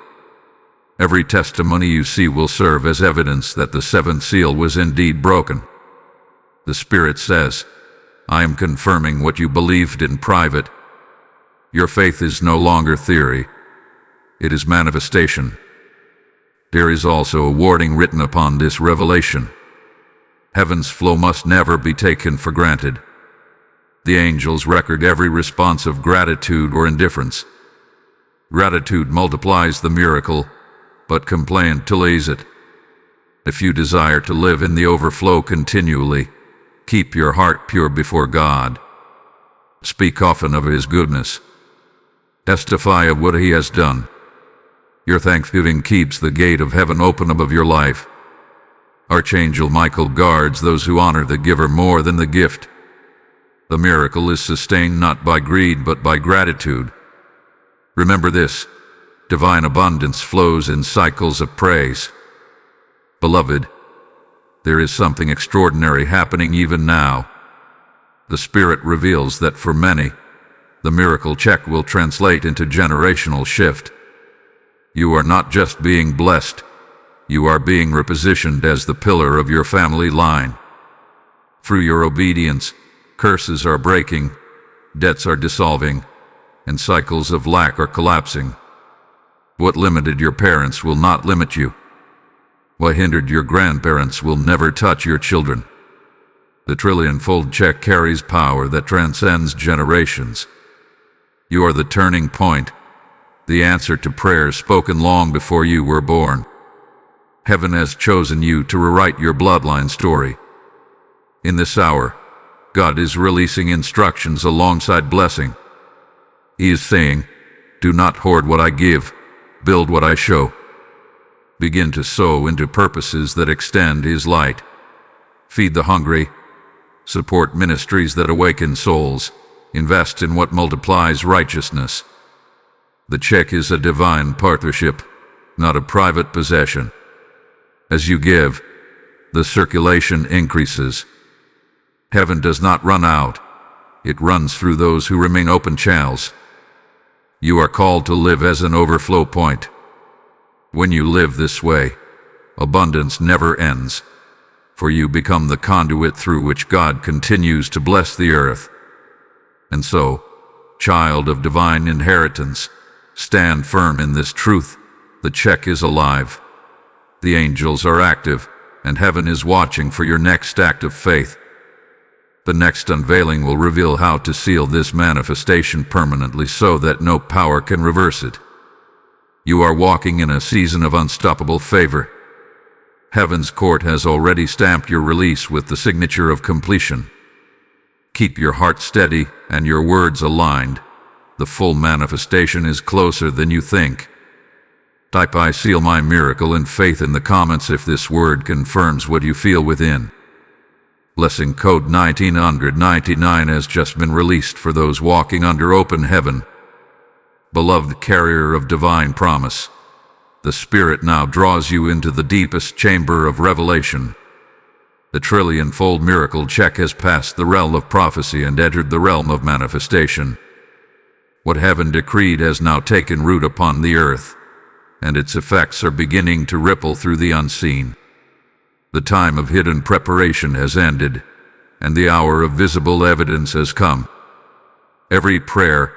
Every testimony you see will serve as evidence that the seventh seal was indeed broken. The Spirit says, I am confirming what you believed in private. Your faith is no longer theory. It is manifestation. There is also a warning written upon this revelation. Heaven's flow must never be taken for granted. The angels record every response of gratitude or indifference. Gratitude multiplies the miracle, but complaint delays it. If you desire to live in the overflow continually, keep your heart pure before God. Speak often of His goodness. Testify of what He has done. Your thanksgiving keeps the gate of heaven open above your life. Archangel Michael guards those who honor the giver more than the gift. The miracle is sustained not by greed but by gratitude. Remember this. Divine abundance flows in cycles of praise. Beloved, there is something extraordinary happening even now. The Spirit reveals that for many, the miracle check will translate into generational shift. You are not just being blessed, you are being repositioned as the pillar of your family line. Through your obedience, curses are breaking, debts are dissolving, and cycles of lack are collapsing. What limited your parents will not limit you. What hindered your grandparents will never touch your children. The trillion-fold check carries power that transcends generations. You are the turning point, the answer to prayers spoken long before you were born. Heaven has chosen you to rewrite your bloodline story. In this hour, God is releasing instructions alongside blessing. He is saying, "Do not hoard what I give, build what I show." Begin to sow into purposes that extend His light. Feed the hungry, support ministries that awaken souls, invest in what multiplies righteousness. The check is a divine partnership, not a private possession. As you give, the circulation increases. Heaven does not run out. It runs through those who remain open channels. You are called to live as an overflow point. When you live this way, abundance never ends, for you become the conduit through which God continues to bless the earth. And so, child of divine inheritance, stand firm in this truth. The check is alive. The angels are active, and heaven is watching for your next act of faith. The next unveiling will reveal how to seal this manifestation permanently so that no power can reverse it. You are walking in a season of unstoppable favor. Heaven's court has already stamped your release with the signature of completion. Keep your heart steady and your words aligned. The full manifestation is closer than you think. Type "I seal my miracle in faith" in the comments if this word confirms what you feel within. Blessing code 1999 has just been released for those walking under open heaven. Beloved carrier of divine promise, the Spirit now draws you into the deepest chamber of revelation. The trillion-fold miracle check has passed the realm of prophecy and entered the realm of manifestation. What heaven decreed has now taken root upon the earth, and its effects are beginning to ripple through the unseen. The time of hidden preparation has ended, and the hour of visible evidence has come. Every prayer,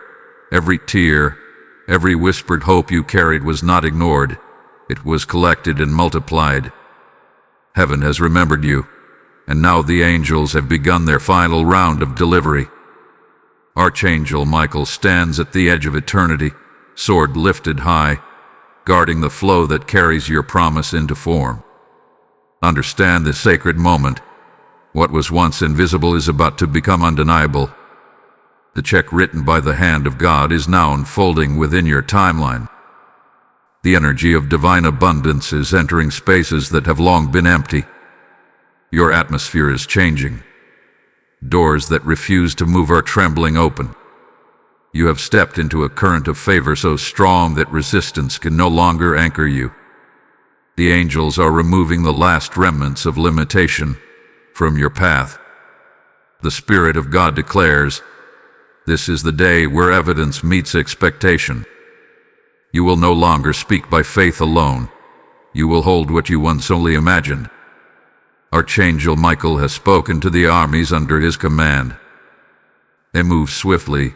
every tear, every whispered hope you carried was not ignored. It was collected and multiplied. Heaven has remembered you, and now the angels have begun their final round of delivery. Archangel Michael stands at the edge of eternity, sword lifted high, guarding the flow that carries your promise into form. Understand this sacred moment. What was once invisible is about to become undeniable. The check written by the hand of God is now unfolding within your timeline. The energy of divine abundance is entering spaces that have long been empty. Your atmosphere is changing. Doors that refuse to move are trembling open. You have stepped into a current of favor so strong that resistance can no longer anchor you. The angels are removing the last remnants of limitation from your path. The Spirit of God declares, "This is the day where evidence meets expectation." You will no longer speak by faith alone. You will hold what you once only imagined. Archangel Michael has spoken to the armies under his command. They move swiftly,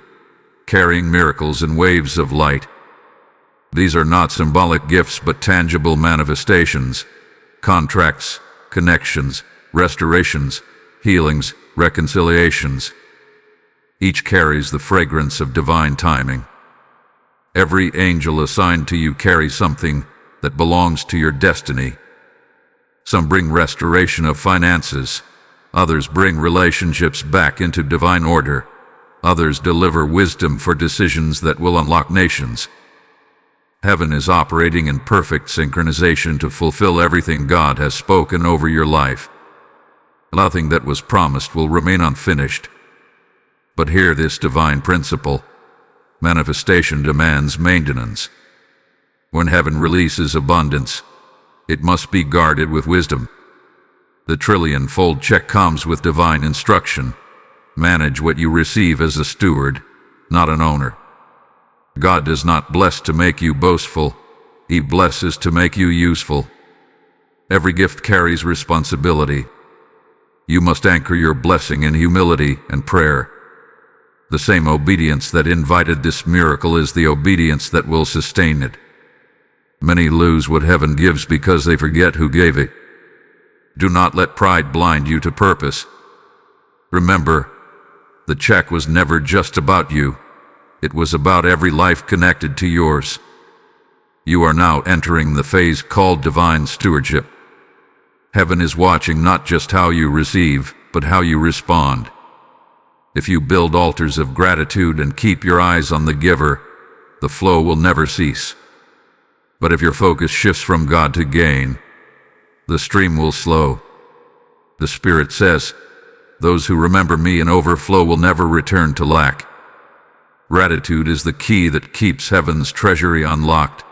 carrying miracles in waves of light. These are not symbolic gifts but tangible manifestations, contracts, connections, restorations, healings, reconciliations. Each carries the fragrance of divine timing. Every angel assigned to you carries something that belongs to your destiny. Some bring restoration of finances, others bring relationships back into divine order, others deliver wisdom for decisions that will unlock nations. Heaven is operating in perfect synchronization to fulfill everything God has spoken over your life. Nothing that was promised will remain unfinished. But hear this divine principle: manifestation demands maintenance. When heaven releases abundance, it must be guarded with wisdom. The trillion-fold check comes with divine instruction. Manage what you receive as a steward, not an owner. God does not bless to make you boastful. He blesses to make you useful. Every gift carries responsibility. You must anchor your blessing in humility and prayer. The same obedience that invited this miracle is the obedience that will sustain it. Many lose what heaven gives because they forget who gave it. Do not let pride blind you to purpose. Remember, the check was never just about you. It was about every life connected to yours. You are now entering the phase called divine stewardship. Heaven is watching not just how you receive, but how you respond. If you build altars of gratitude and keep your eyes on the giver, the flow will never cease. But if your focus shifts from God to gain, the stream will slow. The Spirit says, "Those who remember me in overflow will never return to lack." Gratitude is the key that keeps heaven's treasury unlocked.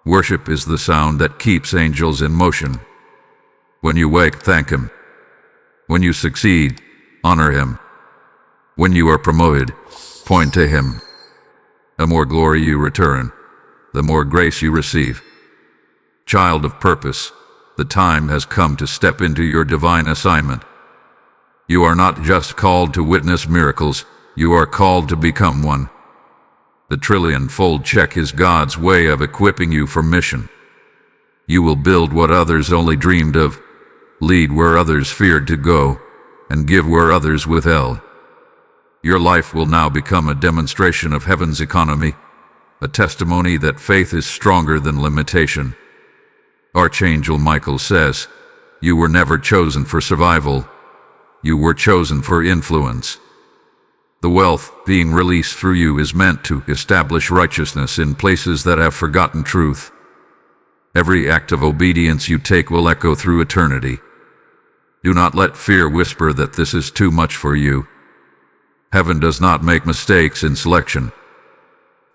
Worship is the sound that keeps angels in motion. When you wake, thank Him. When you succeed, honor Him. When you are promoted, point to Him. The more glory you return, the more grace you receive. Child of purpose, the time has come to step into your divine assignment. You are not just called to witness miracles, you are called to become one. The trillion-fold check is God's way of equipping you for mission. You will build what others only dreamed of, lead where others feared to go, and give where others withheld. Your life will now become a demonstration of heaven's economy, a testimony that faith is stronger than limitation. Archangel Michael says, "You were never chosen for survival. You were chosen for influence." The wealth being released through you is meant to establish righteousness in places that have forgotten truth. Every act of obedience you take will echo through eternity. Do not let fear whisper that this is too much for you. Heaven does not make mistakes in selection.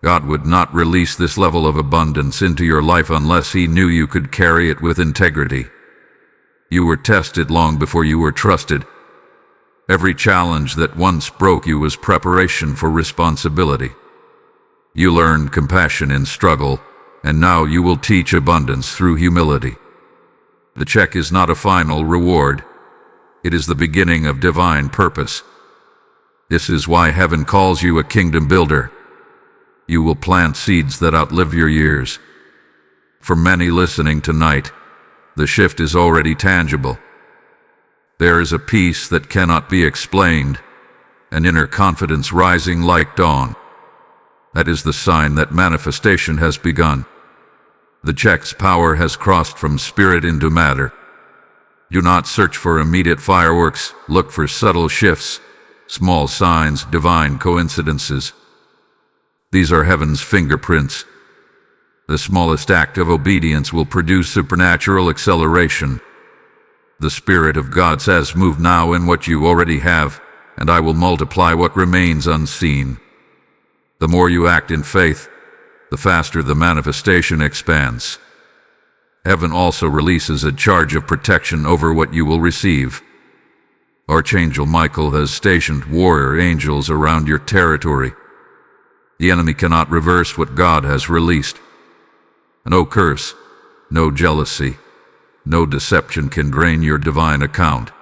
God would not release this level of abundance into your life unless He knew you could carry it with integrity. You were tested long before you were trusted. Every challenge that once broke you was preparation for responsibility. You learned compassion in struggle, and now you will teach abundance through humility. The check is not a final reward. It is the beginning of divine purpose. This is why heaven calls you a kingdom builder. You will plant seeds that outlive your years. For many listening tonight, the shift is already tangible. There is a peace that cannot be explained, an inner confidence rising like dawn. That is the sign that manifestation has begun. The check's power has crossed from spirit into matter. Do not search for immediate fireworks, look for subtle shifts, small signs, divine coincidences. These are heaven's fingerprints. The smallest act of obedience will produce supernatural acceleration. The Spirit of God says, "Move now in what you already have, and I will multiply what remains unseen." The more you act in faith, the faster the manifestation expands. Heaven also releases a charge of protection over what you will receive. Archangel Michael has stationed warrior angels around your territory. The enemy cannot reverse what God has released. No curse, no jealousy, no deception can drain your divine account.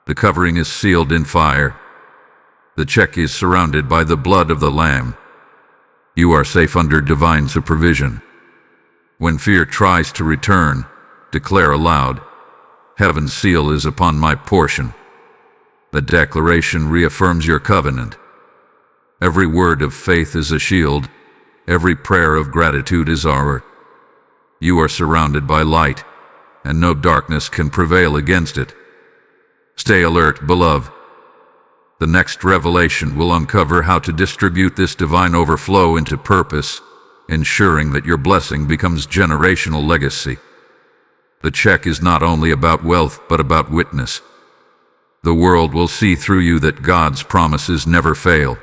The covering is sealed in fire. The check is surrounded by the blood of the Lamb. You are safe under divine supervision. When fear tries to return, declare aloud, "Heaven's seal is upon my portion." The declaration reaffirms your covenant. Every word of faith is a shield. Every prayer of gratitude is armor. You are surrounded by light, and no darkness can prevail against it. Stay alert, beloved. The next revelation will uncover how to distribute this divine overflow into purpose, ensuring that your blessing becomes generational legacy. The check is not only about wealth, but about witness. The world will see through you that God's promises never fail.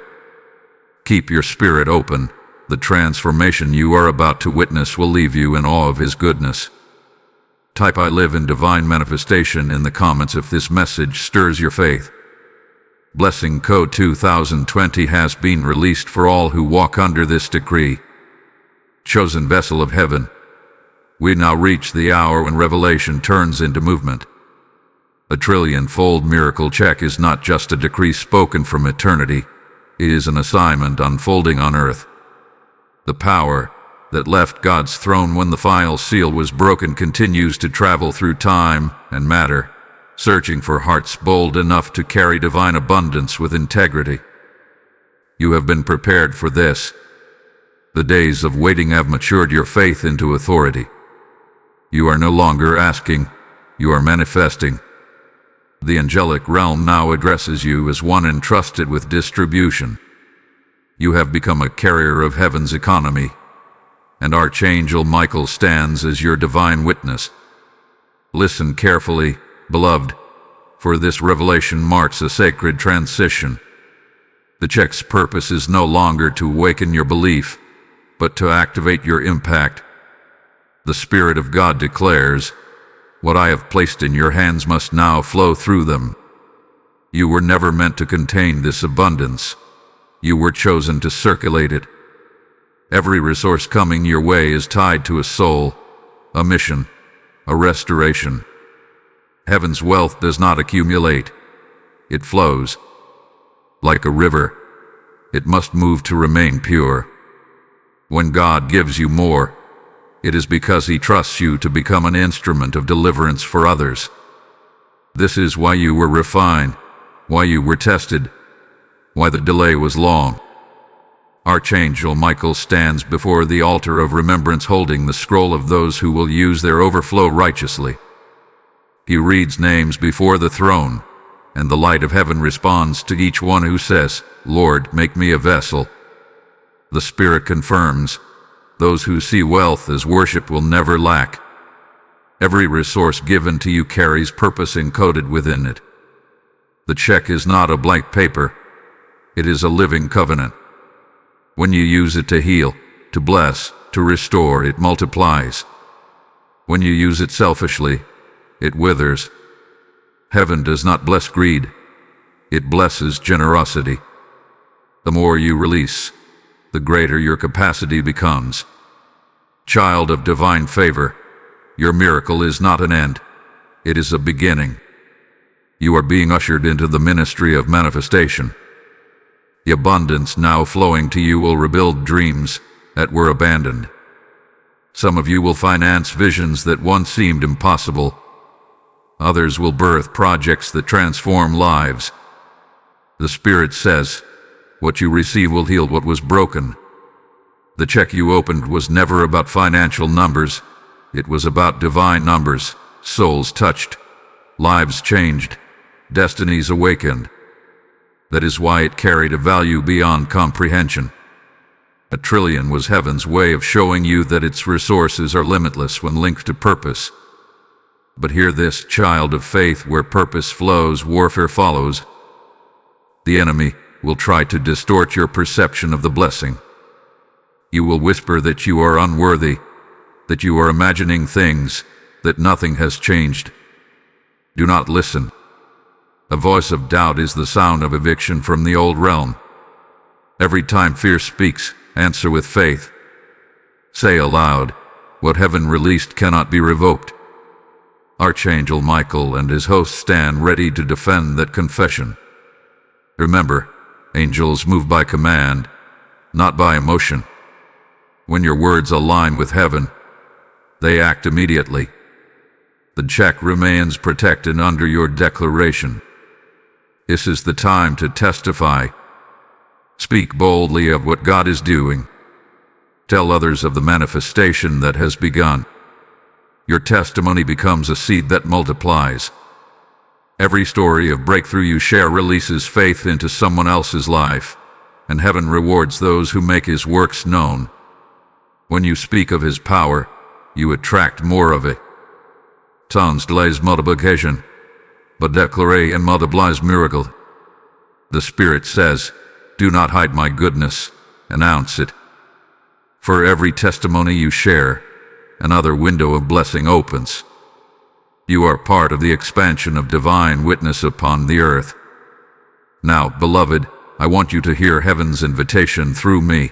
Keep your spirit open. The transformation you are about to witness will leave you in awe of His goodness. Type "I live in divine manifestation" in the comments if this message stirs your faith. Blessing Code 2020 has been released for all who walk under this decree. Chosen vessel of heaven, we now reach the hour when revelation turns into movement. A trillion-fold miracle check is not just a decree spoken from eternity, it is an assignment unfolding on earth. The power that left God's throne when the final seal was broken continues to travel through time and matter, searching for hearts bold enough to carry divine abundance with integrity. You have been prepared for this. The days of waiting have matured your faith into authority. You are no longer asking, you are manifesting. The angelic realm now addresses you as one entrusted with distribution. You have become a carrier of heaven's economy, and Archangel Michael stands as your divine witness. Listen carefully, beloved, for this revelation marks a sacred transition. The check's purpose is no longer to awaken your belief, but to activate your impact. The Spirit of God declares, "What I have placed in your hands must now flow through them." You were never meant to contain this abundance. You were chosen to circulate it. Every resource coming your way is tied to a soul, a mission, a restoration. Heaven's wealth does not accumulate. It flows. Like a river, it must move to remain pure. When God gives you more, it is because He trusts you to become an instrument of deliverance for others. This is why you were refined, why you were tested, why the delay was long. Archangel Michael stands before the altar of remembrance holding the scroll of those who will use their overflow righteously. He reads names before the throne, and the light of heaven responds to each one who says, "Lord, make me a vessel." The Spirit confirms, those who see wealth as worship will never lack. Every resource given to you carries purpose encoded within it. The check is not a blank paper. It is a living covenant. When you use it to heal, to bless, to restore, it multiplies. When you use it selfishly, it withers. Heaven does not bless greed. It blesses generosity. The more you release, the greater your capacity becomes. Child of divine favor, your miracle is not an end. It is a beginning. You are being ushered into the ministry of manifestation. The abundance now flowing to you will rebuild dreams that were abandoned. Some of you will finance visions that once seemed impossible. Others will birth projects that transform lives. The Spirit says, what you receive will heal what was broken. The check you opened was never about financial numbers. It was about divine numbers, souls touched, lives changed, destinies awakened. That is why it carried a value beyond comprehension. $1 trillion was heaven's way of showing you that its resources are limitless when linked to purpose. But hear this, child of faith, where purpose flows, warfare follows. The enemy will try to distort your perception of the blessing. You will whisper that you are unworthy, that you are imagining things, that nothing has changed. Do not listen. A voice of doubt is the sound of eviction from the old realm. Every time fear speaks, answer with faith. Say aloud, what heaven released cannot be revoked. Archangel Michael and his hosts stand ready to defend that confession. Remember, angels move by command, not by emotion. When your words align with heaven, they act immediately. The check remains protected under your declaration. This is the time to testify. Speak boldly of what God is doing. Tell others of the manifestation that has begun. Your testimony becomes a seed that multiplies. Every story of breakthrough you share releases faith into someone else's life, and heaven rewards those who make His works known. When you speak of His power, you attract more of it. Tongues delays multiplication, but declaration multiplies miracle. The Spirit says, do not hide my goodness, announce it. For every testimony you share, another window of blessing opens. You are part of the expansion of divine witness upon the earth. Now, beloved, I want you to hear heaven's invitation through me.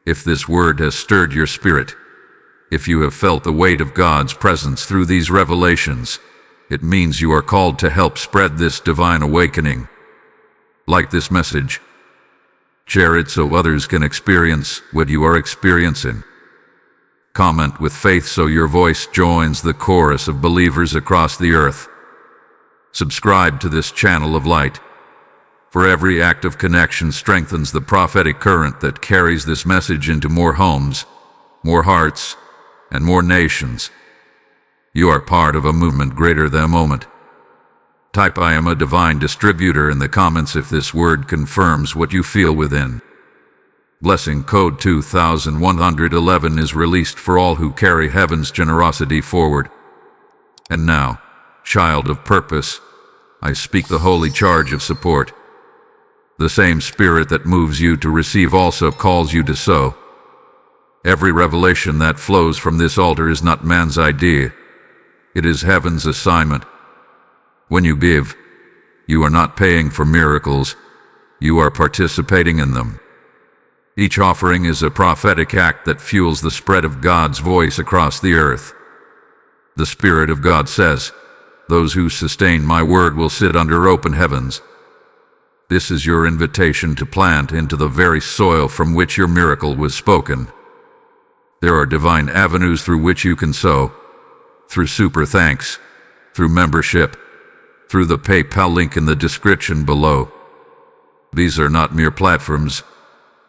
If this word has stirred your spirit, if you have felt the weight of God's presence through these revelations, it means you are called to help spread this divine awakening. Like this message. Share it so others can experience what you are experiencing. Comment with faith so your voice joins the chorus of believers across the earth. Subscribe to this channel of light. For every act of connection strengthens the prophetic current that carries this message into more homes, more hearts, and more nations. You are part of a movement greater than a moment. Type "I am a divine distributor" in the comments if this word confirms what you feel within. Blessing code 2111 is released for all who carry heaven's generosity forward. And now, child of purpose, I speak the holy charge of support. The same spirit that moves you to receive also calls you to sow. Every revelation that flows from this altar is not man's idea. It is heaven's assignment. When you give, you are not paying for miracles, you are participating in them. Each offering is a prophetic act that fuels the spread of God's voice across the earth. The Spirit of God says, "Those who sustain my word will sit under open heavens." This is your invitation to plant into the very soil from which your miracle was spoken. There are divine avenues through which you can sow, through super thanks, through membership, through the PayPal link in the description below. These are not mere platforms,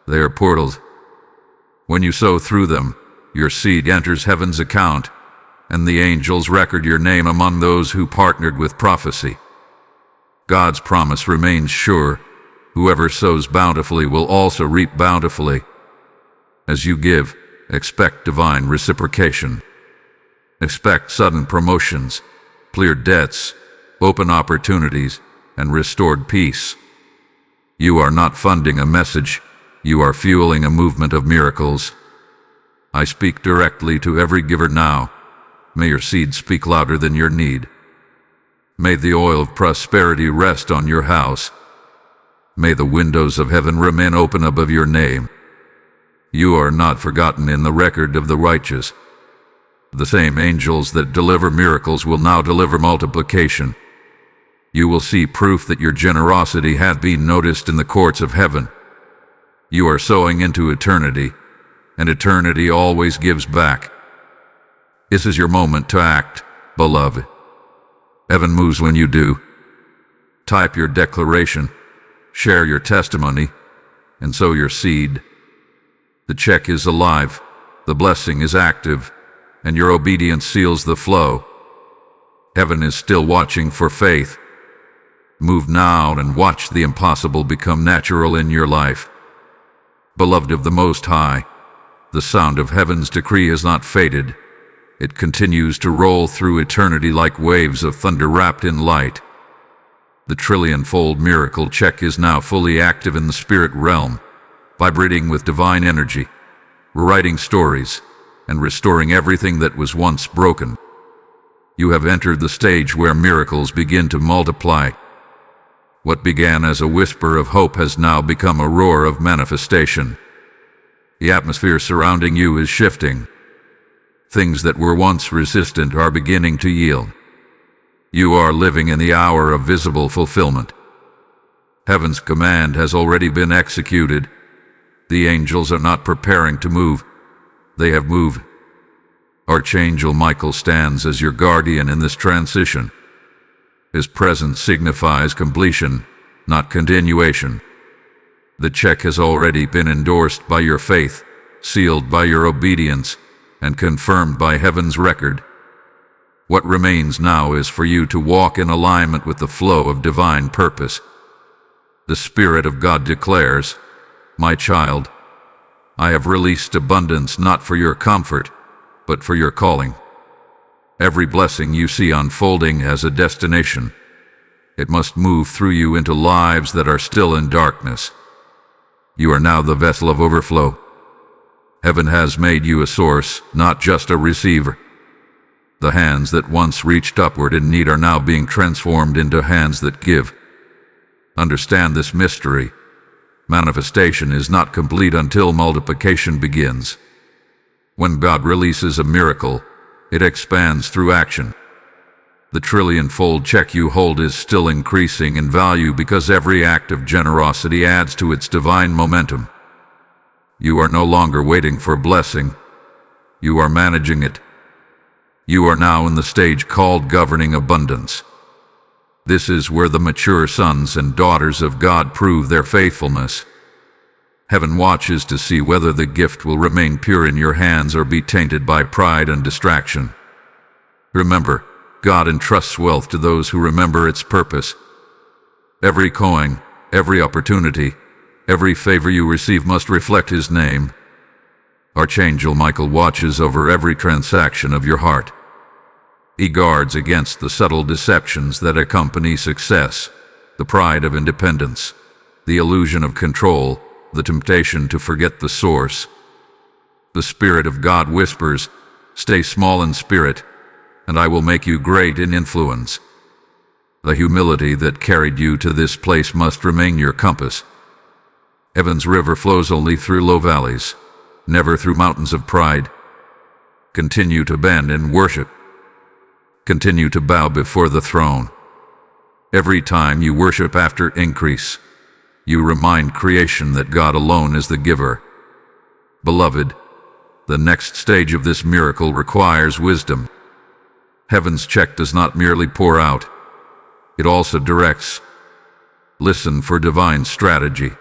they are portals. When you sow through them, your seed enters heaven's account, and the angels record your name among those who partnered with prophecy. God's promise remains sure. Whoever sows bountifully will also reap bountifully. As you give, expect divine reciprocation. Expect sudden promotions, cleared debts, open opportunities, and restored peace. You are not funding a message, you are fueling a movement of miracles. I speak directly to every giver now. May your seed speak louder than your need. May the oil of prosperity rest on your house. May the windows of heaven remain open above your name. You are not forgotten in the record of the righteous. The same angels that deliver miracles will now deliver multiplication. You will see proof that your generosity has been noticed in the courts of heaven. You are sowing into eternity, and eternity always gives back. This is your moment to act, beloved. Heaven moves when you do. Type your declaration, share your testimony, and sow your seed. The check is alive, the blessing is active, and your obedience seals the flow. Heaven is still watching for faith. Move now and watch the impossible become natural in your life. Beloved of the Most High, the sound of heaven's decree has not faded. It continues to roll through eternity like waves of thunder wrapped in light. The trillion-fold miracle check is now fully active in the spirit realm, vibrating with divine energy, rewriting stories, and restoring everything that was once broken. You have entered the stage where miracles begin to multiply. What began as a whisper of hope has now become a roar of manifestation. The atmosphere surrounding you is shifting. Things that were once resistant are beginning to yield. You are living in the hour of visible fulfillment. Heaven's command has already been executed. The angels are not preparing to move. They have moved. Archangel Michael stands as your guardian in this transition. His presence signifies completion, not continuation. The check has already been endorsed by your faith, sealed by your obedience, and confirmed by heaven's record. What remains now is for you to walk in alignment with the flow of divine purpose. The Spirit of God declares, "My child, I have released abundance not for your comfort, but for your calling." Every blessing you see unfolding has a destination. It must move through you into lives that are still in darkness. You are now the vessel of overflow. Heaven has made you a source, not just a receiver. The hands that once reached upward in need are now being transformed into hands that give. Understand this mystery. Manifestation is not complete until multiplication begins. When God releases a miracle, it expands through action. The trillion-fold check you hold is still increasing in value because every act of generosity adds to its divine momentum. You are no longer waiting for blessing. You are managing it. You are now in the stage called governing abundance. This is where the mature sons and daughters of God prove their faithfulness. Heaven watches to see whether the gift will remain pure in your hands or be tainted by pride and distraction. Remember, God entrusts wealth to those who remember its purpose. Every coin, every opportunity, every favor you receive must reflect His name. Archangel Michael watches over every transaction of your heart. He guards against the subtle deceptions that accompany success, the pride of independence, the illusion of control, the temptation to forget the source. The Spirit of God whispers, "Stay small in spirit, and I will make you great in influence." The humility that carried you to this place must remain your compass. Heaven's river flows only through low valleys, never through mountains of pride. Continue to bend in worship. Continue to bow before the throne. Every time you worship after increase, you remind creation that God alone is the giver. Beloved, the next stage of this miracle requires wisdom. Heaven's check does not merely pour out, it also directs. Listen for divine strategy.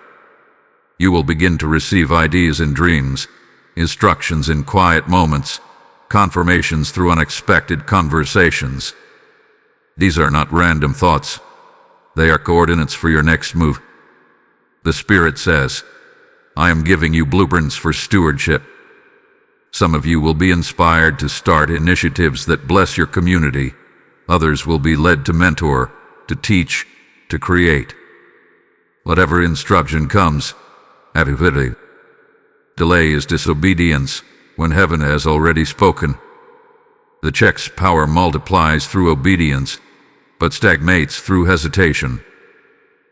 You will begin to receive ideas in dreams, instructions in quiet moments, confirmations through unexpected conversations. These are not random thoughts. They are coordinates for your next move. The Spirit says, "I am giving you blueprints for stewardship." Some of you will be inspired to start initiatives that bless your community. Others will be led to mentor, to teach, to create. Whatever instruction comes, have it. Delay is disobedience when heaven has already spoken. The check's power multiplies through obedience, but stagnates through hesitation.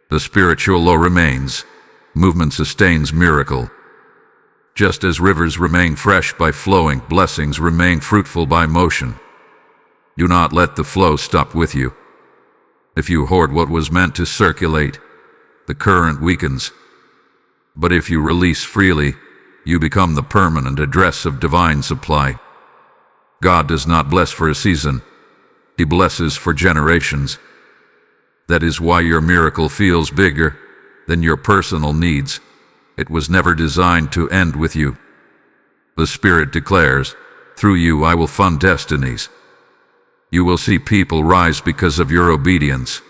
The spiritual law remains. Movement sustains miracle. Just as rivers remain fresh by flowing, blessings remain fruitful by motion. Do not let the flow stop with you. If you hoard what was meant to circulate, the current weakens. But if you release freely, you become the permanent address of divine supply. God does not bless for a season. He blesses for generations. That is why your miracle feels bigger than your personal needs. It was never designed to end with you. The Spirit declares, "Through you I will fund destinies." You will see people rise because of your obedience.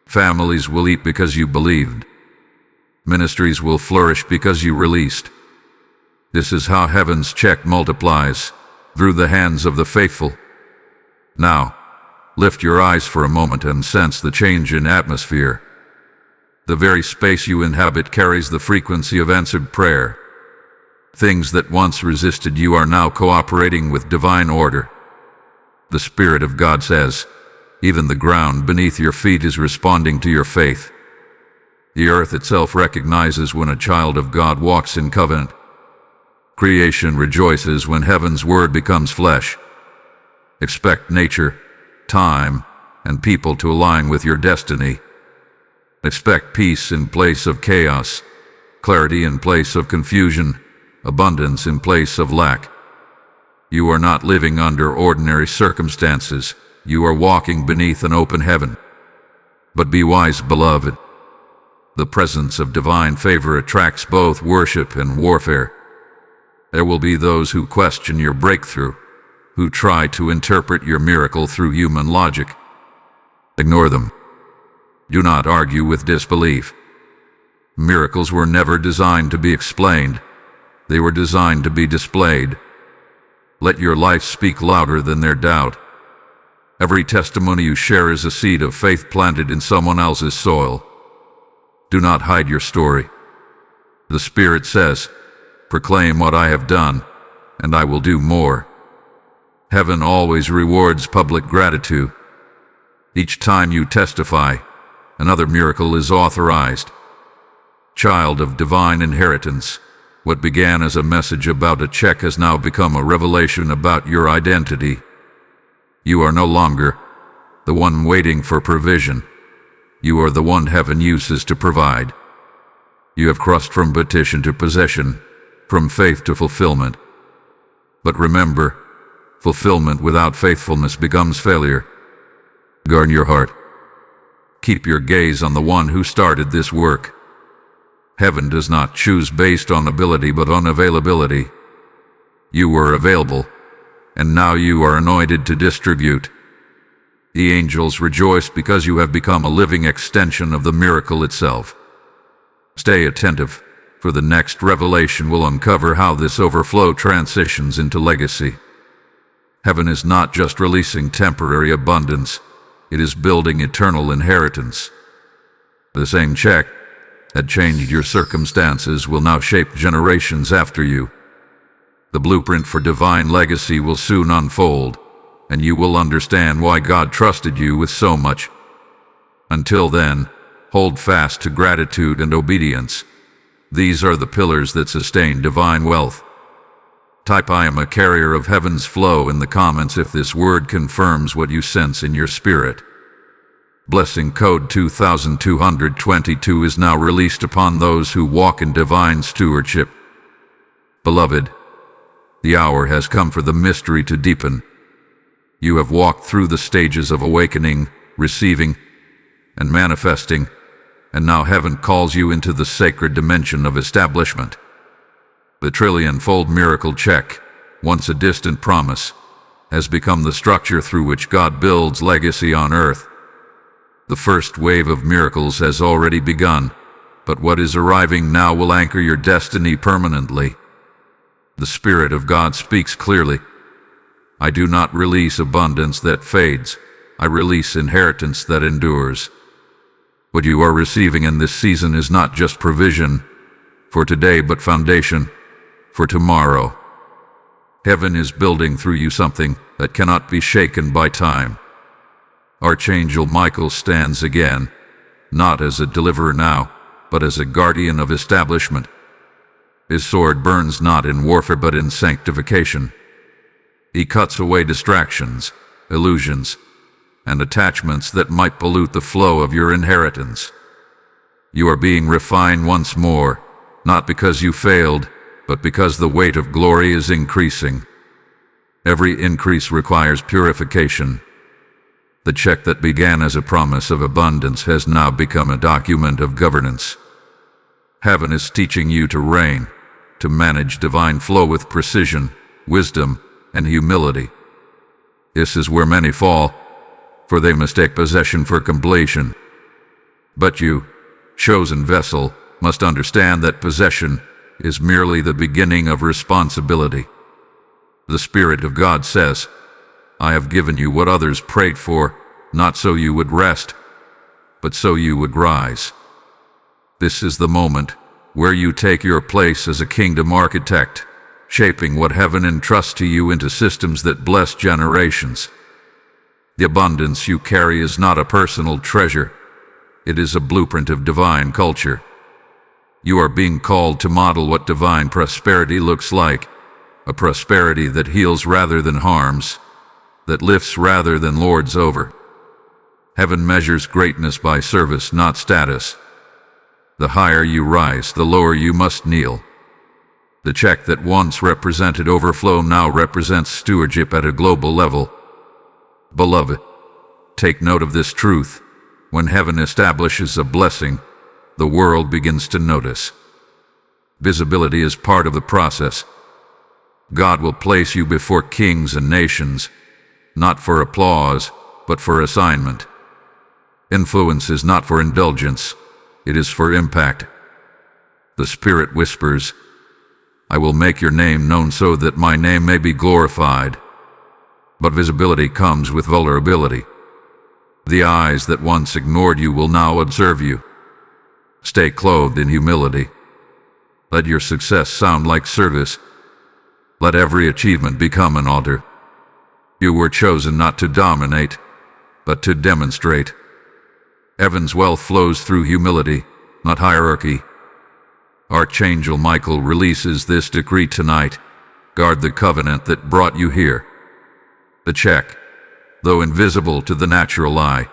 Families will eat because you believed. Ministries will flourish because you released. This is how heaven's check multiplies, through the hands of the faithful. Now, lift your eyes for a moment and sense the change in atmosphere. The very space you inhabit carries the frequency of answered prayer. Things that once resisted you are now cooperating with divine order. The Spirit of God says, even the ground beneath your feet is responding to your faith. The earth itself recognizes when a child of God walks in covenant. Creation rejoices when heaven's word becomes flesh. Expect nature, time, and people to align with your destiny. Expect peace in place of chaos, clarity in place of confusion, abundance in place of lack. You are not living under ordinary circumstances. You are walking beneath an open heaven. But be wise, beloved. The presence of divine favor attracts both worship and warfare. There will be those who question your breakthrough, who try to interpret your miracle through human logic. Ignore them. Do not argue with disbelief. Miracles were never designed to be explained. They were designed to be displayed. Let your life speak louder than their doubt. Every testimony you share is a seed of faith planted in someone else's soil. Do not hide your story. The Spirit says, "Proclaim what I have done, and I will do more." Heaven always rewards public gratitude. Each time you testify, another miracle is authorized. Child of divine inheritance, what began as a message about a check has now become a revelation about your identity. You are no longer the one waiting for provision. You are the one heaven uses to provide. You have crossed from petition to possession, from faith to fulfillment. But remember, fulfillment without faithfulness becomes failure. Guard your heart. Keep your gaze on the one who started this work. Heaven does not choose based on ability but on availability. You were available, and now you are anointed to distribute. The angels rejoice because you have become a living extension of the miracle itself. Stay attentive, for the next revelation will uncover how this overflow transitions into legacy. Heaven is not just releasing temporary abundance, it is building eternal inheritance. The same check that changed your circumstances will now shape generations after you. The blueprint for divine legacy will soon unfold, and you will understand why God trusted you with so much. Until then, hold fast to gratitude and obedience. These are the pillars that sustain divine wealth. Type "I am a carrier of heaven's flow" in the comments if this word confirms what you sense in your spirit. Blessing code 2222 is now released upon those who walk in divine stewardship. Beloved, the hour has come for the mystery to deepen. You have walked through the stages of awakening, receiving, and manifesting, and now heaven calls you into the sacred dimension of establishment. The trillion-fold miracle check, once a distant promise, has become the structure through which God builds legacy on earth. The first wave of miracles has already begun, but what is arriving now will anchor your destiny permanently. The Spirit of God speaks clearly. I do not release abundance that fades. I release inheritance that endures. What you are receiving in this season is not just provision for today, but foundation for tomorrow. Heaven is building through you something that cannot be shaken by time. Archangel Michael stands again, not as a deliverer now, but as a guardian of establishment. His sword burns not in warfare but in sanctification. He cuts away distractions, illusions, and attachments that might pollute the flow of your inheritance. You are being refined once more, not because you failed, but because the weight of glory is increasing. Every increase requires purification. The check that began as a promise of abundance has now become a document of governance. Heaven is teaching you to reign, to manage divine flow with precision, wisdom, and humility. This is where many fall, for they mistake possession for completion. But you, chosen vessel, must understand that possession is merely the beginning of responsibility. The Spirit of God says, I have given you what others prayed for, not so you would rest, but so you would rise. This is the moment where you take your place as a kingdom architect, shaping what heaven entrusts to you into systems that bless generations. The abundance you carry is not a personal treasure. It is a blueprint of divine culture. You are being called to model what divine prosperity looks like, a prosperity that heals rather than harms, that lifts rather than lords over. Heaven measures greatness by service, not status. The higher you rise, the lower you must kneel. The check that once represented overflow now represents stewardship at a global level. Beloved, take note of this truth. When heaven establishes a blessing, the world begins to notice. Visibility is part of the process. God will place you before kings and nations, not for applause, but for assignment. Influence is not for indulgence, it is for impact. The Spirit whispers, I will make your name known so that my name may be glorified. But visibility comes with vulnerability. The eyes that once ignored you will now observe you. Stay clothed in humility. Let your success sound like service. Let every achievement become an altar. You were chosen not to dominate, but to demonstrate. Heaven's wealth flows through humility, not hierarchy. Archangel Michael releases this decree tonight. Guard the covenant that brought you here. The check, though invisible to the natural eye,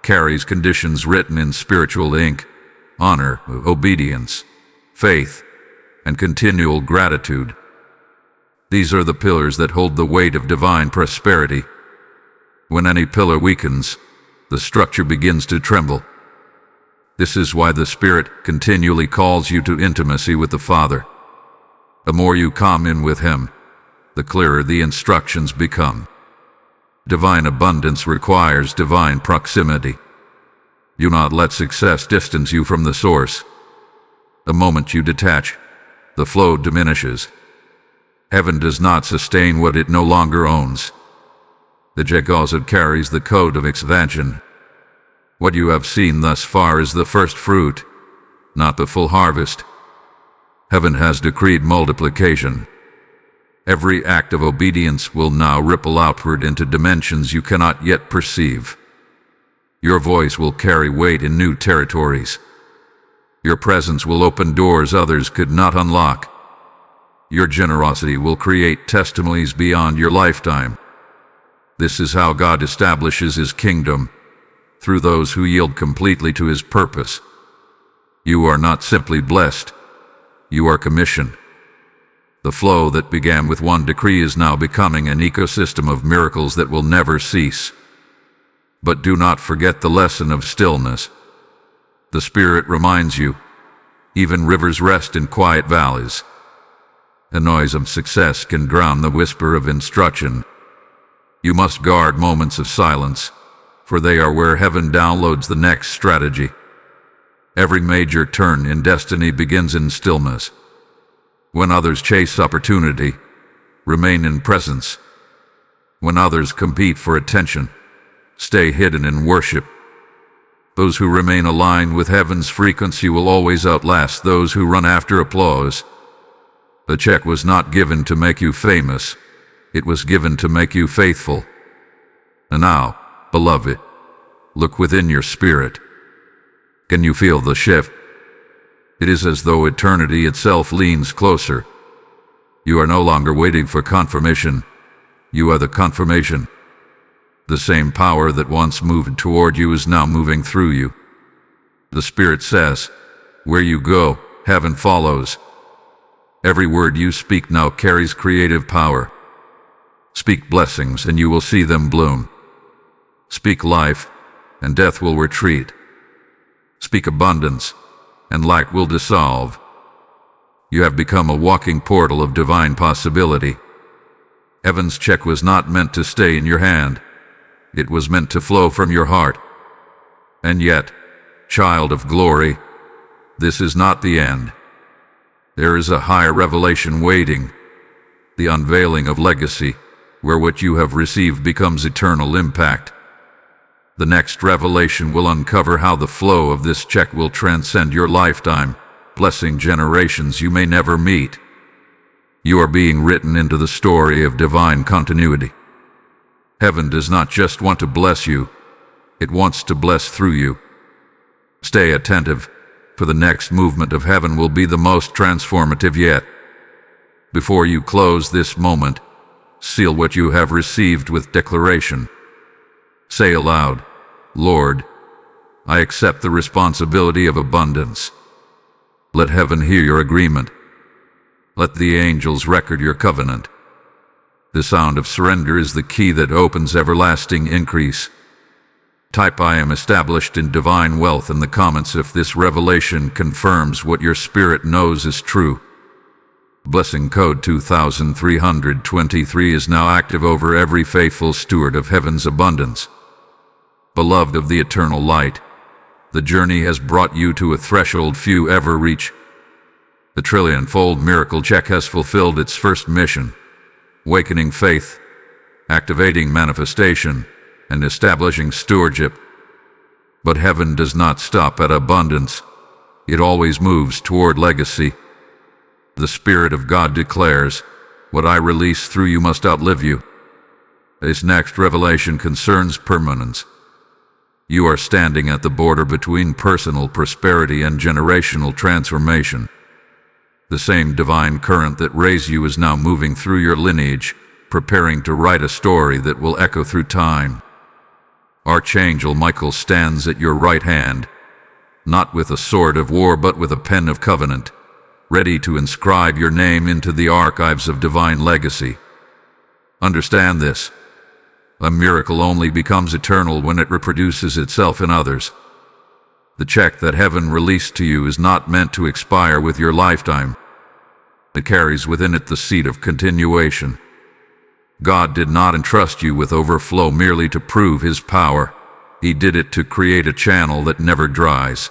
carries conditions written in spiritual ink: honor, obedience, faith, and continual gratitude. These are the pillars that hold the weight of divine prosperity. When any pillar weakens, the structure begins to tremble. This is why the Spirit continually calls you to intimacy with the Father. The more you commune with Him, the clearer the instructions become. Divine abundance requires divine proximity. Do not let success distance you from the source. The moment you detach, the flow diminishes. Heaven does not sustain what it no longer owns. The cheque carries the code of expansion. What you have seen thus far is the first fruit, not the full harvest. Heaven has decreed multiplication. Every act of obedience will now ripple outward into dimensions you cannot yet perceive. Your voice will carry weight in new territories. Your presence will open doors others could not unlock. Your generosity will create testimonies beyond your lifetime. This is how God establishes His kingdom, through those who yield completely to His purpose. You are not simply blessed, you are commissioned. The flow that began with one decree is now becoming an ecosystem of miracles that will never cease. But do not forget the lesson of stillness. The Spirit reminds you, even rivers rest in quiet valleys. The noise of success can drown the whisper of instruction. You must guard moments of silence, for they are where heaven downloads the next strategy. Every major turn in destiny begins in stillness. When others chase opportunity, remain in presence. When others compete for attention, stay hidden in worship. Those who remain aligned with heaven's frequency will always outlast those who run after applause. The check was not given to make you famous, it was given to make you faithful. And now, beloved, look within your spirit. Can you feel the shift? It is as though eternity itself leans closer. You are no longer waiting for confirmation. You are the confirmation. The same power that once moved toward you is now moving through you. The Spirit says, where you go, heaven follows. Every word you speak now carries creative power. Speak blessings and you will see them bloom. Speak life, and death will retreat. Speak abundance, and lack will dissolve. You have become a walking portal of divine possibility. Heaven's check was not meant to stay in your hand. It was meant to flow from your heart. And yet, child of glory, this is not the end. There is a higher revelation waiting, the unveiling of legacy, where what you have received becomes eternal impact. The next revelation will uncover how the flow of this check will transcend your lifetime, blessing generations you may never meet. You are being written into the story of divine continuity. Heaven does not just want to bless you, it wants to bless through you. Stay attentive, for the next movement of heaven will be the most transformative yet. Before you close this moment, seal what you have received with declaration. Say aloud, Lord, I accept the responsibility of abundance. Let heaven hear your agreement. Let the angels record your covenant. The sound of surrender is the key that opens everlasting increase. Type I am established in divine wealth in the comments if this revelation confirms what your spirit knows is true. Blessing code 2323 is now active over every faithful steward of heaven's abundance. Beloved of the eternal light, the journey has brought you to a threshold few ever reach. The trillion-fold miracle check has fulfilled its first mission, awakening faith, activating manifestation, and establishing stewardship. But heaven does not stop at abundance. It always moves toward legacy. The Spirit of God declares, what I release through you must outlive you. This next revelation concerns permanence. You are standing at the border between personal prosperity and generational transformation. The same divine current that raised you is now moving through your lineage, preparing to write a story that will echo through time. Archangel Michael stands at your right hand, not with a sword of war but with a pen of covenant, ready to inscribe your name into the archives of divine legacy. Understand this. A miracle only becomes eternal when it reproduces itself in others. The check that heaven released to you is not meant to expire with your lifetime. It carries within it the seed of continuation. God did not entrust you with overflow merely to prove His power. He did it to create a channel that never dries.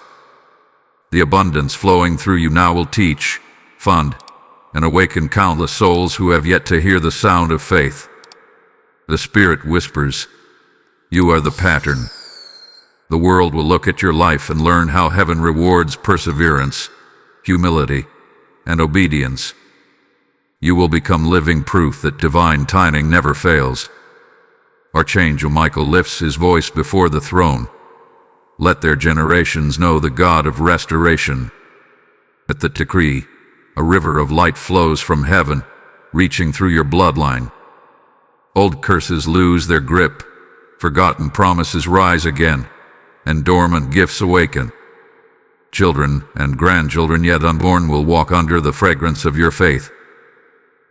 The abundance flowing through you now will teach, fund, and awaken countless souls who have yet to hear the sound of faith. The Spirit whispers, "You are the pattern." The world will look at your life and learn how heaven rewards perseverance, humility, and obedience. You will become living proof that divine timing never fails. Archangel Michael lifts his voice before the throne. Let their generations know the God of restoration. At the decree, a river of light flows from heaven, reaching through your bloodline. Old curses lose their grip, forgotten promises rise again, and dormant gifts awaken. Children and grandchildren yet unborn will walk under the fragrance of your faith.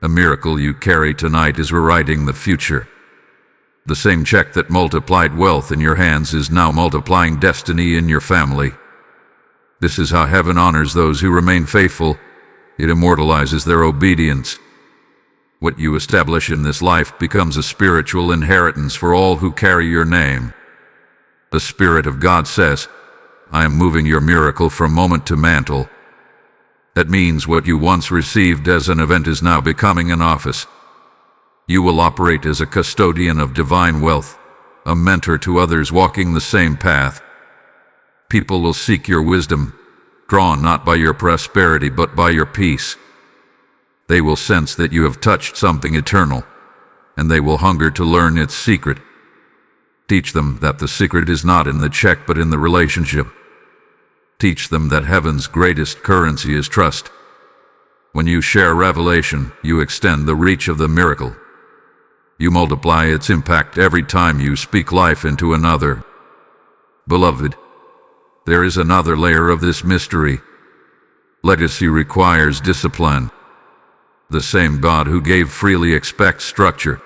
A miracle you carry tonight is rewriting the future. The same check that multiplied wealth in your hands is now multiplying destiny in your family. This is how heaven honors those who remain faithful. It immortalizes their obedience. What you establish in this life becomes a spiritual inheritance for all who carry your name. The Spirit of God says, "I am moving your miracle from moment to mantle." That means what you once received as an event is now becoming an office. You will operate as a custodian of divine wealth, a mentor to others walking the same path. People will seek your wisdom, drawn not by your prosperity but by your peace. They will sense that you have touched something eternal, and they will hunger to learn its secret. Teach them that the secret is not in the check but in the relationship. Teach them that heaven's greatest currency is trust. When you share revelation, you extend the reach of the miracle. You multiply its impact every time you speak life into another. Beloved, there is another layer of this mystery. Legacy requires discipline. The same God who gave freely expects structure.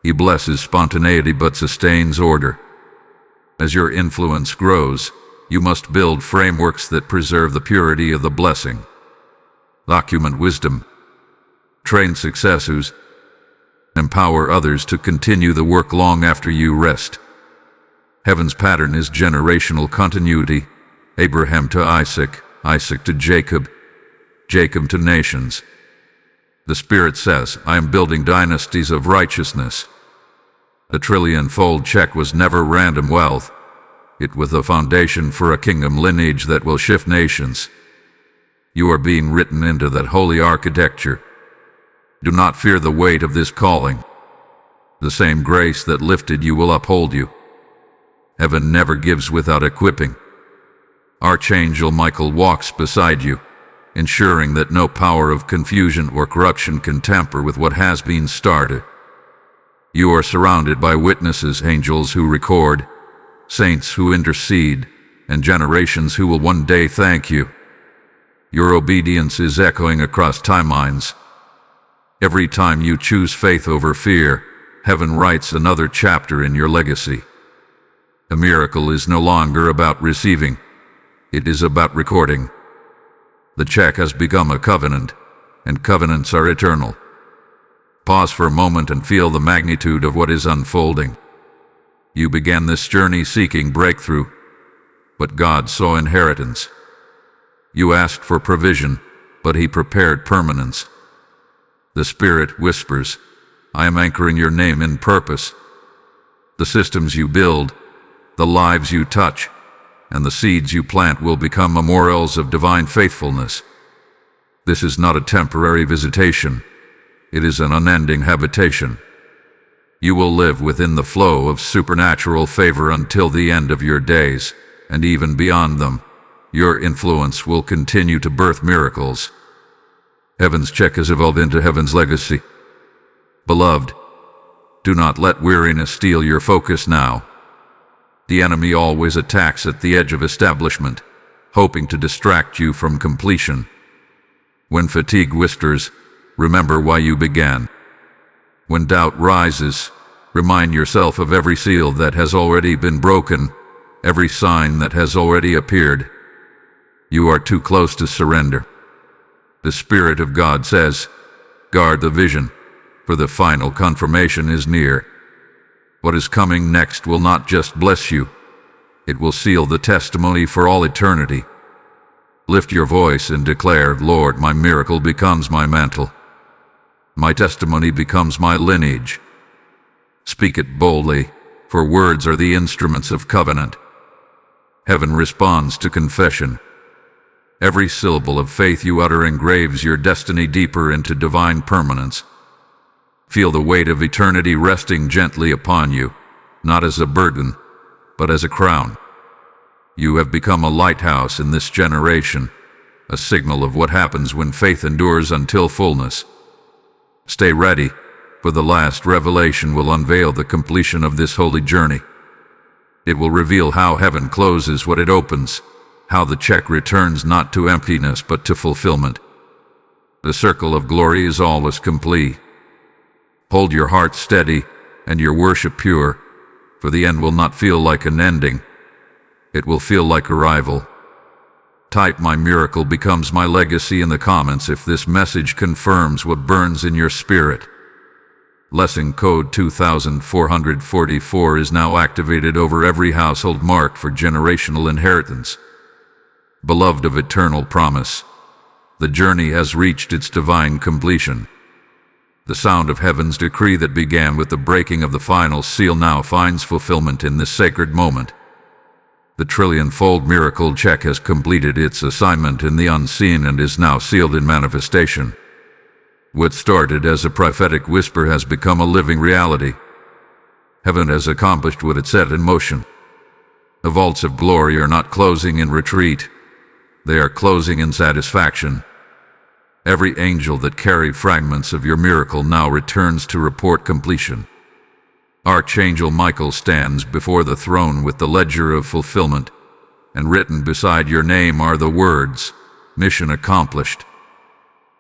He blesses spontaneity but sustains order. As your influence grows, you must build frameworks that preserve the purity of the blessing. Document wisdom. Train successors. Empower others to continue the work long after you rest. Heaven's pattern is generational continuity. Abraham to Isaac, Isaac to Jacob, Jacob to nations. The Spirit says, "I am building dynasties of righteousness." The trillion-fold check was never random wealth. It was the foundation for a kingdom lineage that will shift nations. You are being written into that holy architecture. Do not fear the weight of this calling. The same grace that lifted you will uphold you. Heaven never gives without equipping. Archangel Michael walks beside you, ensuring that no power of confusion or corruption can tamper with what has been started. You are surrounded by witnesses, angels who record, saints who intercede, and generations who will one day thank you. Your obedience is echoing across timelines. Every time you choose faith over fear, heaven writes another chapter in your legacy. A miracle is no longer about receiving. It is about recording. The check has become a covenant, and covenants are eternal. Pause for a moment and feel the magnitude of what is unfolding. You began this journey seeking breakthrough, but God saw inheritance. You asked for provision, but He prepared permanence. The Spirit whispers, "I am anchoring your name in purpose." The systems you build, the lives you touch, and the seeds you plant will become memorials of divine faithfulness. This is not a temporary visitation. It is an unending habitation. You will live within the flow of supernatural favor until the end of your days, and even beyond them. Your influence will continue to birth miracles. Heaven's check has evolved into heaven's legacy. Beloved, do not let weariness steal your focus now. The enemy always attacks at the edge of establishment, hoping to distract you from completion. When fatigue whispers, remember why you began. When doubt rises, Remind yourself of every seal that has already been broken, every sign that has already appeared. You are too close to surrender. The Spirit of God says, guard the vision, for the final confirmation is near. What is coming next will not just bless you, it will seal the testimony for all eternity. Lift your voice and declare, Lord, my miracle becomes my mantle. My testimony becomes my lineage. Speak it boldly, for words are the instruments of covenant. Heaven responds to confession. Every syllable of faith you utter engraves your destiny deeper into divine permanence. Feel the weight of eternity resting gently upon you, not as a burden, but as a crown. You have become a lighthouse in this generation, a signal of what happens when faith endures until fullness. Stay ready, for the last revelation will unveil the completion of this holy journey. It will reveal how heaven closes what it opens, how the check returns not to emptiness but to fulfillment. The circle of glory is always complete. Hold your heart steady and your worship pure, for the end will not feel like an ending. It will feel like arrival. Type "My miracle becomes my legacy" in the comments if this message confirms what burns in your spirit. Lesson code 2444 is now activated over every household marked for generational inheritance. Beloved of eternal promise, the journey has reached its divine completion. The sound of heaven's decree that began with the breaking of the final seal now finds fulfillment in this sacred moment. The trillion-fold miracle check has completed its assignment in the unseen and is now sealed in manifestation. What started as a prophetic whisper has become a living reality. Heaven has accomplished what it set in motion. The vaults of glory are not closing in retreat. They are closing in satisfaction. Every angel that carried fragments of your miracle now returns to report completion. Archangel Michael stands before the throne with the ledger of fulfillment, and written beside your name are the words, "Mission accomplished."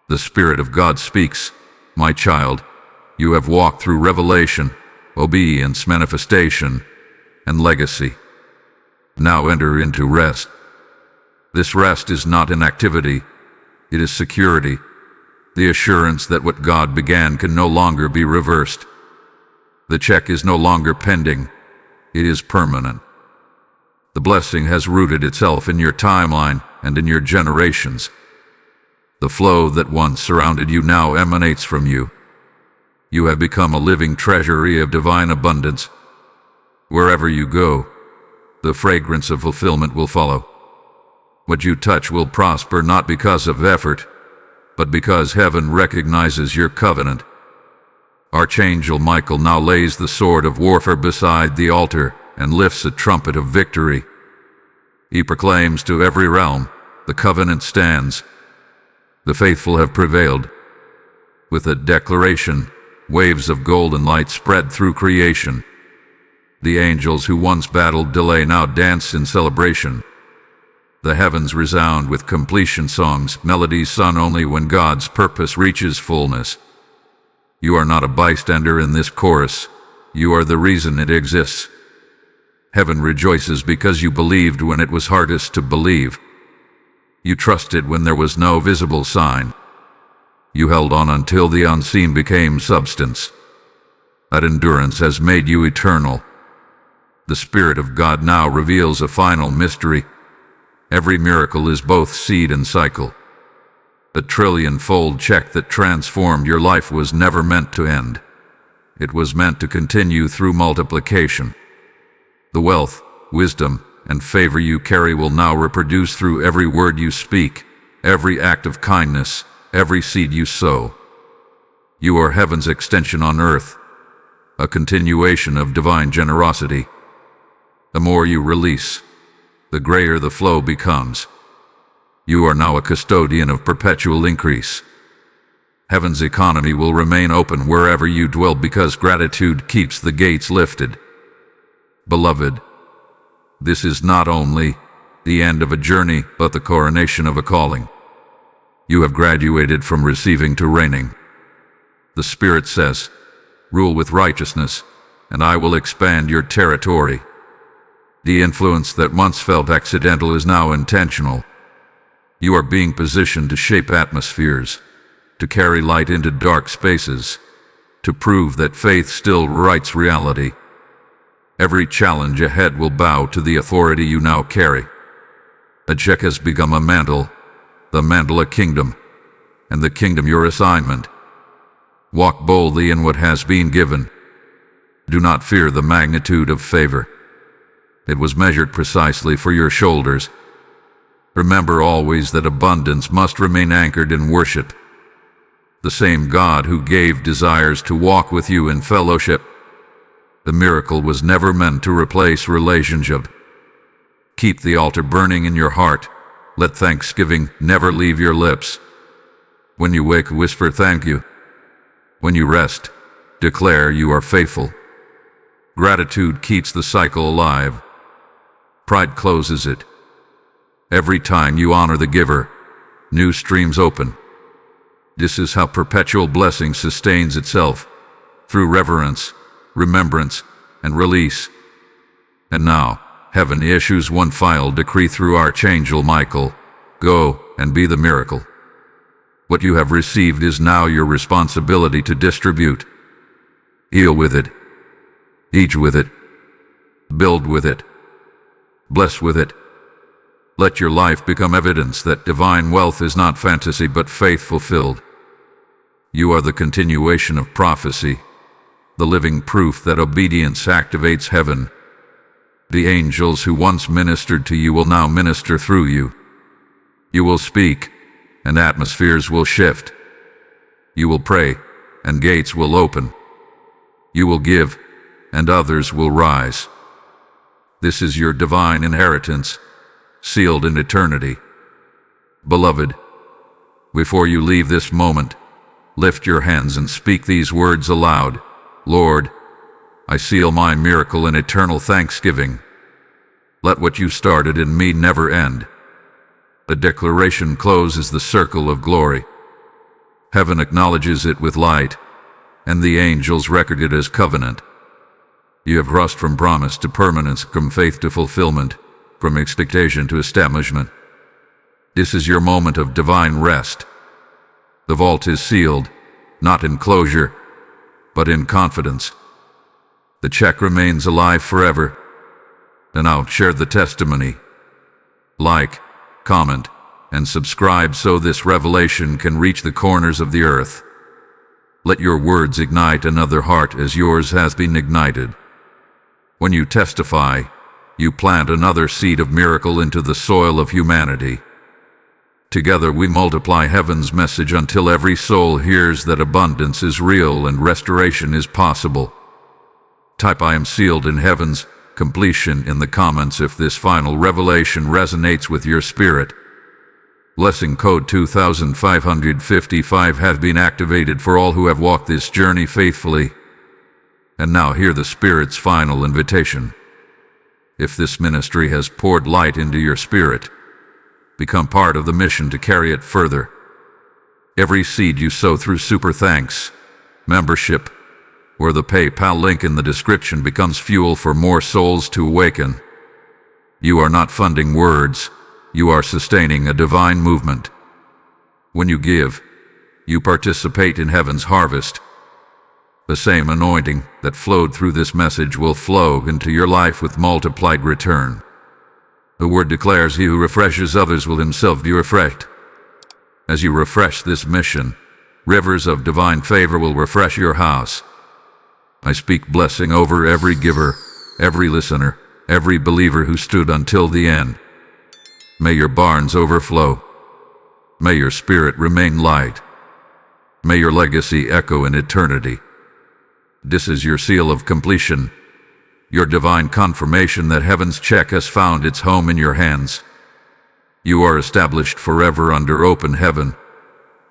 The Spirit of God speaks, "My child, you have walked through revelation, obedience, manifestation, and legacy. Now enter into rest." This rest is not inactivity, it is security, the assurance that what God began can no longer be reversed. The check is no longer pending, it is permanent. The blessing has rooted itself in your timeline and in your generations. The flow that once surrounded you now emanates from you. You have become a living treasury of divine abundance. Wherever you go, the fragrance of fulfillment will follow. What you touch will prosper not because of effort, but because heaven recognizes your covenant. Archangel Michael now lays the sword of warfare beside the altar and lifts a trumpet of victory. He proclaims to every realm, "The covenant stands. The faithful have prevailed." With a declaration, waves of golden light spread through creation. The angels who once battled delay now dance in celebration. The heavens resound with completion songs, melodies sung only when God's purpose reaches fullness. You are not a bystander in this chorus. You are the reason it exists. Heaven rejoices because you believed when it was hardest to believe. You trusted when there was no visible sign. You held on until the unseen became substance. That endurance has made you eternal. The Spirit of God now reveals a final mystery. Every miracle is both seed and cycle. The trillion-fold check that transformed your life was never meant to end. It was meant to continue through multiplication. The wealth, wisdom, and favor you carry will now reproduce through every word you speak, every act of kindness, every seed you sow. You are heaven's extension on earth, a continuation of divine generosity. The more you release, the greater the flow becomes. You are now a custodian of perpetual increase. Heaven's economy will remain open wherever you dwell because gratitude keeps the gates lifted. Beloved, this is not only the end of a journey, but the coronation of a calling. You have graduated from receiving to reigning. The Spirit says, "Rule with righteousness, and I will expand your territory. The influence that once felt accidental is now intentional. You are being positioned to shape atmospheres, to carry light into dark spaces, to prove that faith still writes reality. Every challenge ahead will bow to the authority you now carry. A check has become a mantle, the mantle a kingdom, and the kingdom your assignment. Walk boldly in what has been given. Do not fear the magnitude of favor. It was measured precisely for your shoulders. Remember always that abundance must remain anchored in worship. The same God who gave desires to walk with you in fellowship. The miracle was never meant to replace relationship. Keep the altar burning in your heart. Let thanksgiving never leave your lips. When you wake, whisper thank you. When you rest, declare you are faithful. Gratitude keeps the cycle alive. Pride closes it. Every time you honor the giver, new streams open. This is how perpetual blessing sustains itself, through reverence, remembrance, and release. And now, heaven issues one final decree through Archangel Michael: go and be the miracle. What you have received is now your responsibility to distribute. Heal with it. Eat with it. Build with it. Bless with it. Let your life become evidence that divine wealth is not fantasy but faith fulfilled. You are the continuation of prophecy, the living proof that obedience activates heaven. The angels who once ministered to you will now minister through you. You will speak, and atmospheres will shift. You will pray, and gates will open. You will give, and others will rise. This is your divine inheritance, sealed in eternity. Beloved, before you leave this moment, lift your hands and speak these words aloud. Lord, I seal my miracle in eternal thanksgiving. Let what you started in me never end. The declaration closes the circle of glory. Heaven acknowledges it with light, and the angels record it as covenant. You have crossed from promise to permanence, from faith to fulfillment, from expectation to establishment. This is your moment of divine rest. The vault is sealed, not in closure, but in confidence. The check remains alive forever. And now share the testimony. Like, comment, and subscribe so this revelation can reach the corners of the earth. Let your words ignite another heart as yours has been ignited. When you testify, you plant another seed of miracle into the soil of humanity. Together we multiply heaven's message until every soul hears that abundance is real and restoration is possible. Type "I am sealed in heaven's completion" in the comments if this final revelation resonates with your spirit. Blessing code 2555 has been activated for all who have walked this journey faithfully. And now hear the Spirit's final invitation. If this ministry has poured light into your spirit, become part of the mission to carry it further. Every seed you sow through Super Thanks, membership, or the PayPal link in the description becomes fuel for more souls to awaken. You are not funding words, you are sustaining a divine movement. When you give, you participate in heaven's harvest. The same anointing that flowed through this message will flow into your life with multiplied return. The word declares, "He who refreshes others will himself be refreshed." As you refresh this mission, rivers of divine favor will refresh your house. I speak blessing over every giver, every listener, every believer who stood until the end. May your barns overflow. May your spirit remain light. May your legacy echo in eternity. This is your seal of completion, your divine confirmation that heaven's check has found its home in your hands. You are established forever under open heaven,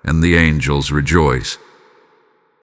and the angels rejoice.